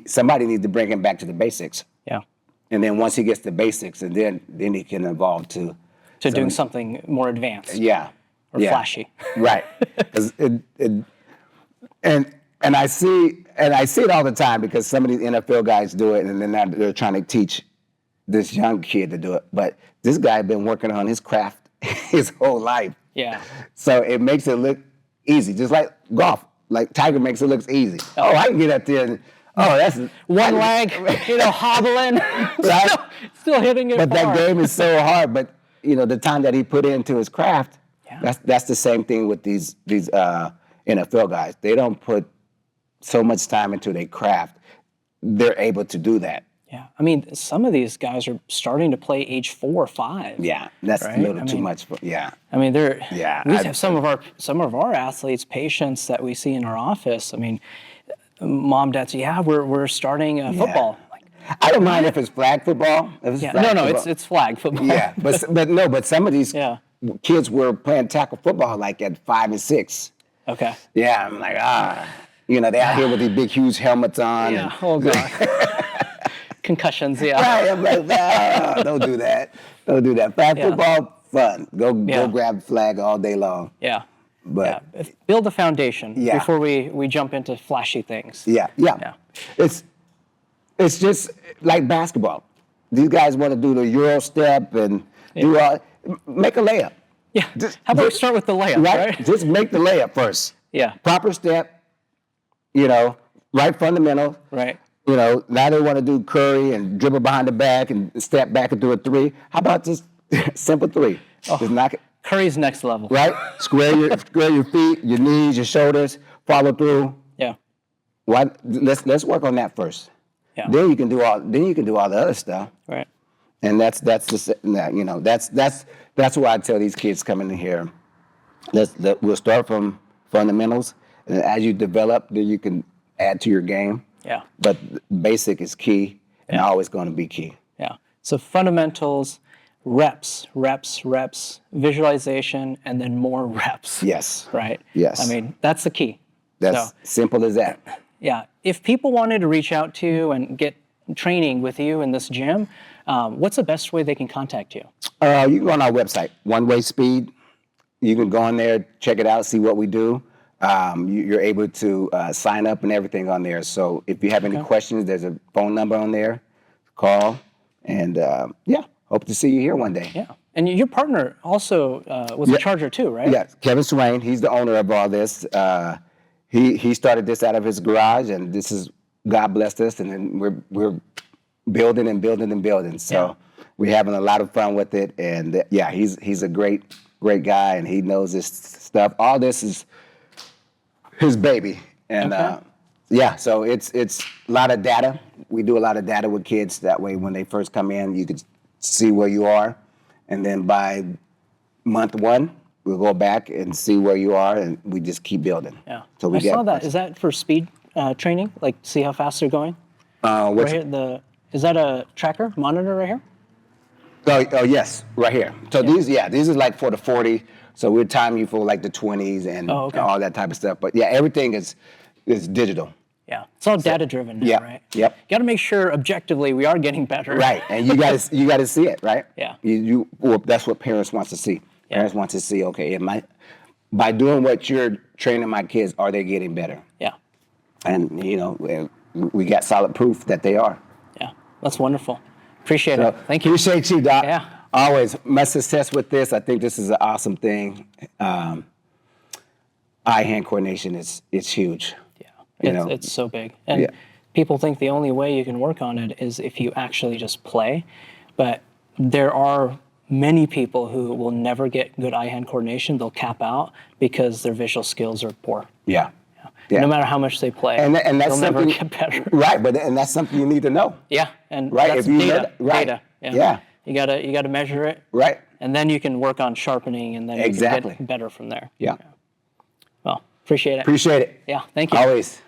[SPEAKER 1] somebody needs to bring him back to the basics.
[SPEAKER 2] Yeah.
[SPEAKER 1] And then once he gets the basics, and then he can evolve to
[SPEAKER 2] doing something more advanced.
[SPEAKER 1] Yeah.
[SPEAKER 2] Or flashy.
[SPEAKER 1] Right. And I see it all the time because some of these NFL guys do it, and then they're trying to teach this young kid to do it. But this guy been working on his craft his whole life.
[SPEAKER 2] Yeah.
[SPEAKER 1] So it makes it look easy, just like golf. Like Tiger makes it look easy. Oh, I can get up there and that's
[SPEAKER 2] one leg, hobbling,
[SPEAKER 1] right?
[SPEAKER 2] still hitting it.
[SPEAKER 1] But
[SPEAKER 2] far.
[SPEAKER 1] that game is so hard. But the time that he put into his craft, that's the same thing with these NFL guys. They don't put so much time into their craft. They're able to do that.
[SPEAKER 2] Yeah, I mean, some of these guys are starting to play age 4 or 5.
[SPEAKER 1] Yeah, that's a little too much. Yeah.
[SPEAKER 2] I mean, we have some of our athletes, patients that we see in our office. I mean, mom, dads, we're starting football.
[SPEAKER 1] I don't mind if it's flag football.
[SPEAKER 2] It's flag football.
[SPEAKER 1] Yeah, but some of these kids were playing tackle football like at 5 and 6.
[SPEAKER 2] Okay.
[SPEAKER 1] Yeah, I'm like they out here with these big huge helmets on.
[SPEAKER 2] Yeah. Oh God. Concussions. Yeah.
[SPEAKER 1] Right. I'm like, don't do that. Don't do that. Flag football, fun. Go grab the flag all day long.
[SPEAKER 2] Yeah.
[SPEAKER 1] But
[SPEAKER 2] build a foundation before we jump into flashy things.
[SPEAKER 1] Yeah. It's just like basketball. These guys want to do the Euro step and make a layup.
[SPEAKER 2] Yeah. How about we start with the layup, right?
[SPEAKER 1] Just make the layup first.
[SPEAKER 2] Yeah.
[SPEAKER 1] Proper step, right fundamental.
[SPEAKER 2] Right.
[SPEAKER 1] Now they want to do curry and dribble behind the back and step back and do a 3. How about just simple 3? Just knock it.
[SPEAKER 2] Curry's next level.
[SPEAKER 1] Right? Square your feet, your knees, your shoulders, follow through.
[SPEAKER 2] Yeah.
[SPEAKER 1] Let's work on that first.
[SPEAKER 2] Yeah.
[SPEAKER 1] Then you can do all the other stuff.
[SPEAKER 2] Right.
[SPEAKER 1] And that's why I tell these kids coming in here, we'll start from fundamentals, and as you develop, then you can add to your game.
[SPEAKER 2] Yeah.
[SPEAKER 1] But basic is key and always going to be key.
[SPEAKER 2] Yeah. So fundamentals, reps, visualization, and then more reps.
[SPEAKER 1] Yes.
[SPEAKER 2] Right?
[SPEAKER 1] Yes.
[SPEAKER 2] I mean, that's the key.
[SPEAKER 1] That's simple as that.
[SPEAKER 2] Yeah. If people wanted to reach out to you and get training with you in this gym, what's the best way they can contact you?
[SPEAKER 1] You can go on our website, One Way Speed. You can go on there, check it out, see what we do. You're able to sign up and everything on there. So if you have any questions, there's a phone number on there. Call. And hope to see you here one day.
[SPEAKER 2] Yeah. And your partner also was a charger too, right?
[SPEAKER 1] Yeah, Kevin Swain. He's the owner of all this. He started this out of his garage, and this is, God blessed us, and then we're building and building and building. So we're having a lot of fun with it. And he's a great guy, and he knows this stuff. All this is his baby. And so it's a lot of data. We do a lot of data with kids. That way, when they first come in, you could see where you are. And then by month 1, we'll go back and see where you are, and we just keep building.
[SPEAKER 2] Yeah.
[SPEAKER 1] So
[SPEAKER 2] I saw that. Is that for speed training? Like, see how fast they're going? Right here, is that a tracker, monitor right here?
[SPEAKER 1] Oh, yes, right here. So these are like for the 40. So we'll time you for like the 20s and all that type of stuff. But yeah, everything is digital.
[SPEAKER 2] Yeah, it's all data driven now,
[SPEAKER 1] yeah,
[SPEAKER 2] right?
[SPEAKER 1] Yep.
[SPEAKER 2] Got to make sure objectively we are getting better.
[SPEAKER 1] Right, and you got to see it, right?
[SPEAKER 2] Yeah.
[SPEAKER 1] Well, that's what parents want to see.
[SPEAKER 2] Yeah.
[SPEAKER 1] Parents want to see, okay, by doing what you're training my kids, are they getting better?
[SPEAKER 2] Yeah.
[SPEAKER 1] And we got solid proof that they are.
[SPEAKER 2] Yeah, that's wonderful. Appreciate it. Thank you.
[SPEAKER 1] Appreciate you, Doc.
[SPEAKER 2] Yeah.
[SPEAKER 1] Always much success with this. I think this is an awesome thing. Eye-hand coordination is huge.
[SPEAKER 2] Yeah, it's so big. And people think the only way you can work on it is if you actually just play. But there are many people who will never get good eye-hand coordination. They'll cap out because their visual skills are poor.
[SPEAKER 1] Yeah.
[SPEAKER 2] No matter how much they play,
[SPEAKER 1] and that's
[SPEAKER 2] they'll never get better.
[SPEAKER 1] Right, and that's something you need to know.
[SPEAKER 2] Yeah, and
[SPEAKER 1] right.
[SPEAKER 2] that's
[SPEAKER 1] if you
[SPEAKER 2] data.
[SPEAKER 1] Right.
[SPEAKER 2] Data.
[SPEAKER 1] Yeah.
[SPEAKER 2] You gotta measure it.
[SPEAKER 1] Right.
[SPEAKER 2] And then you can work on sharpening, and then you can get better from there.
[SPEAKER 1] Yeah.
[SPEAKER 2] Well, appreciate it.
[SPEAKER 1] Appreciate it.
[SPEAKER 2] Yeah, thank you.
[SPEAKER 1] Always.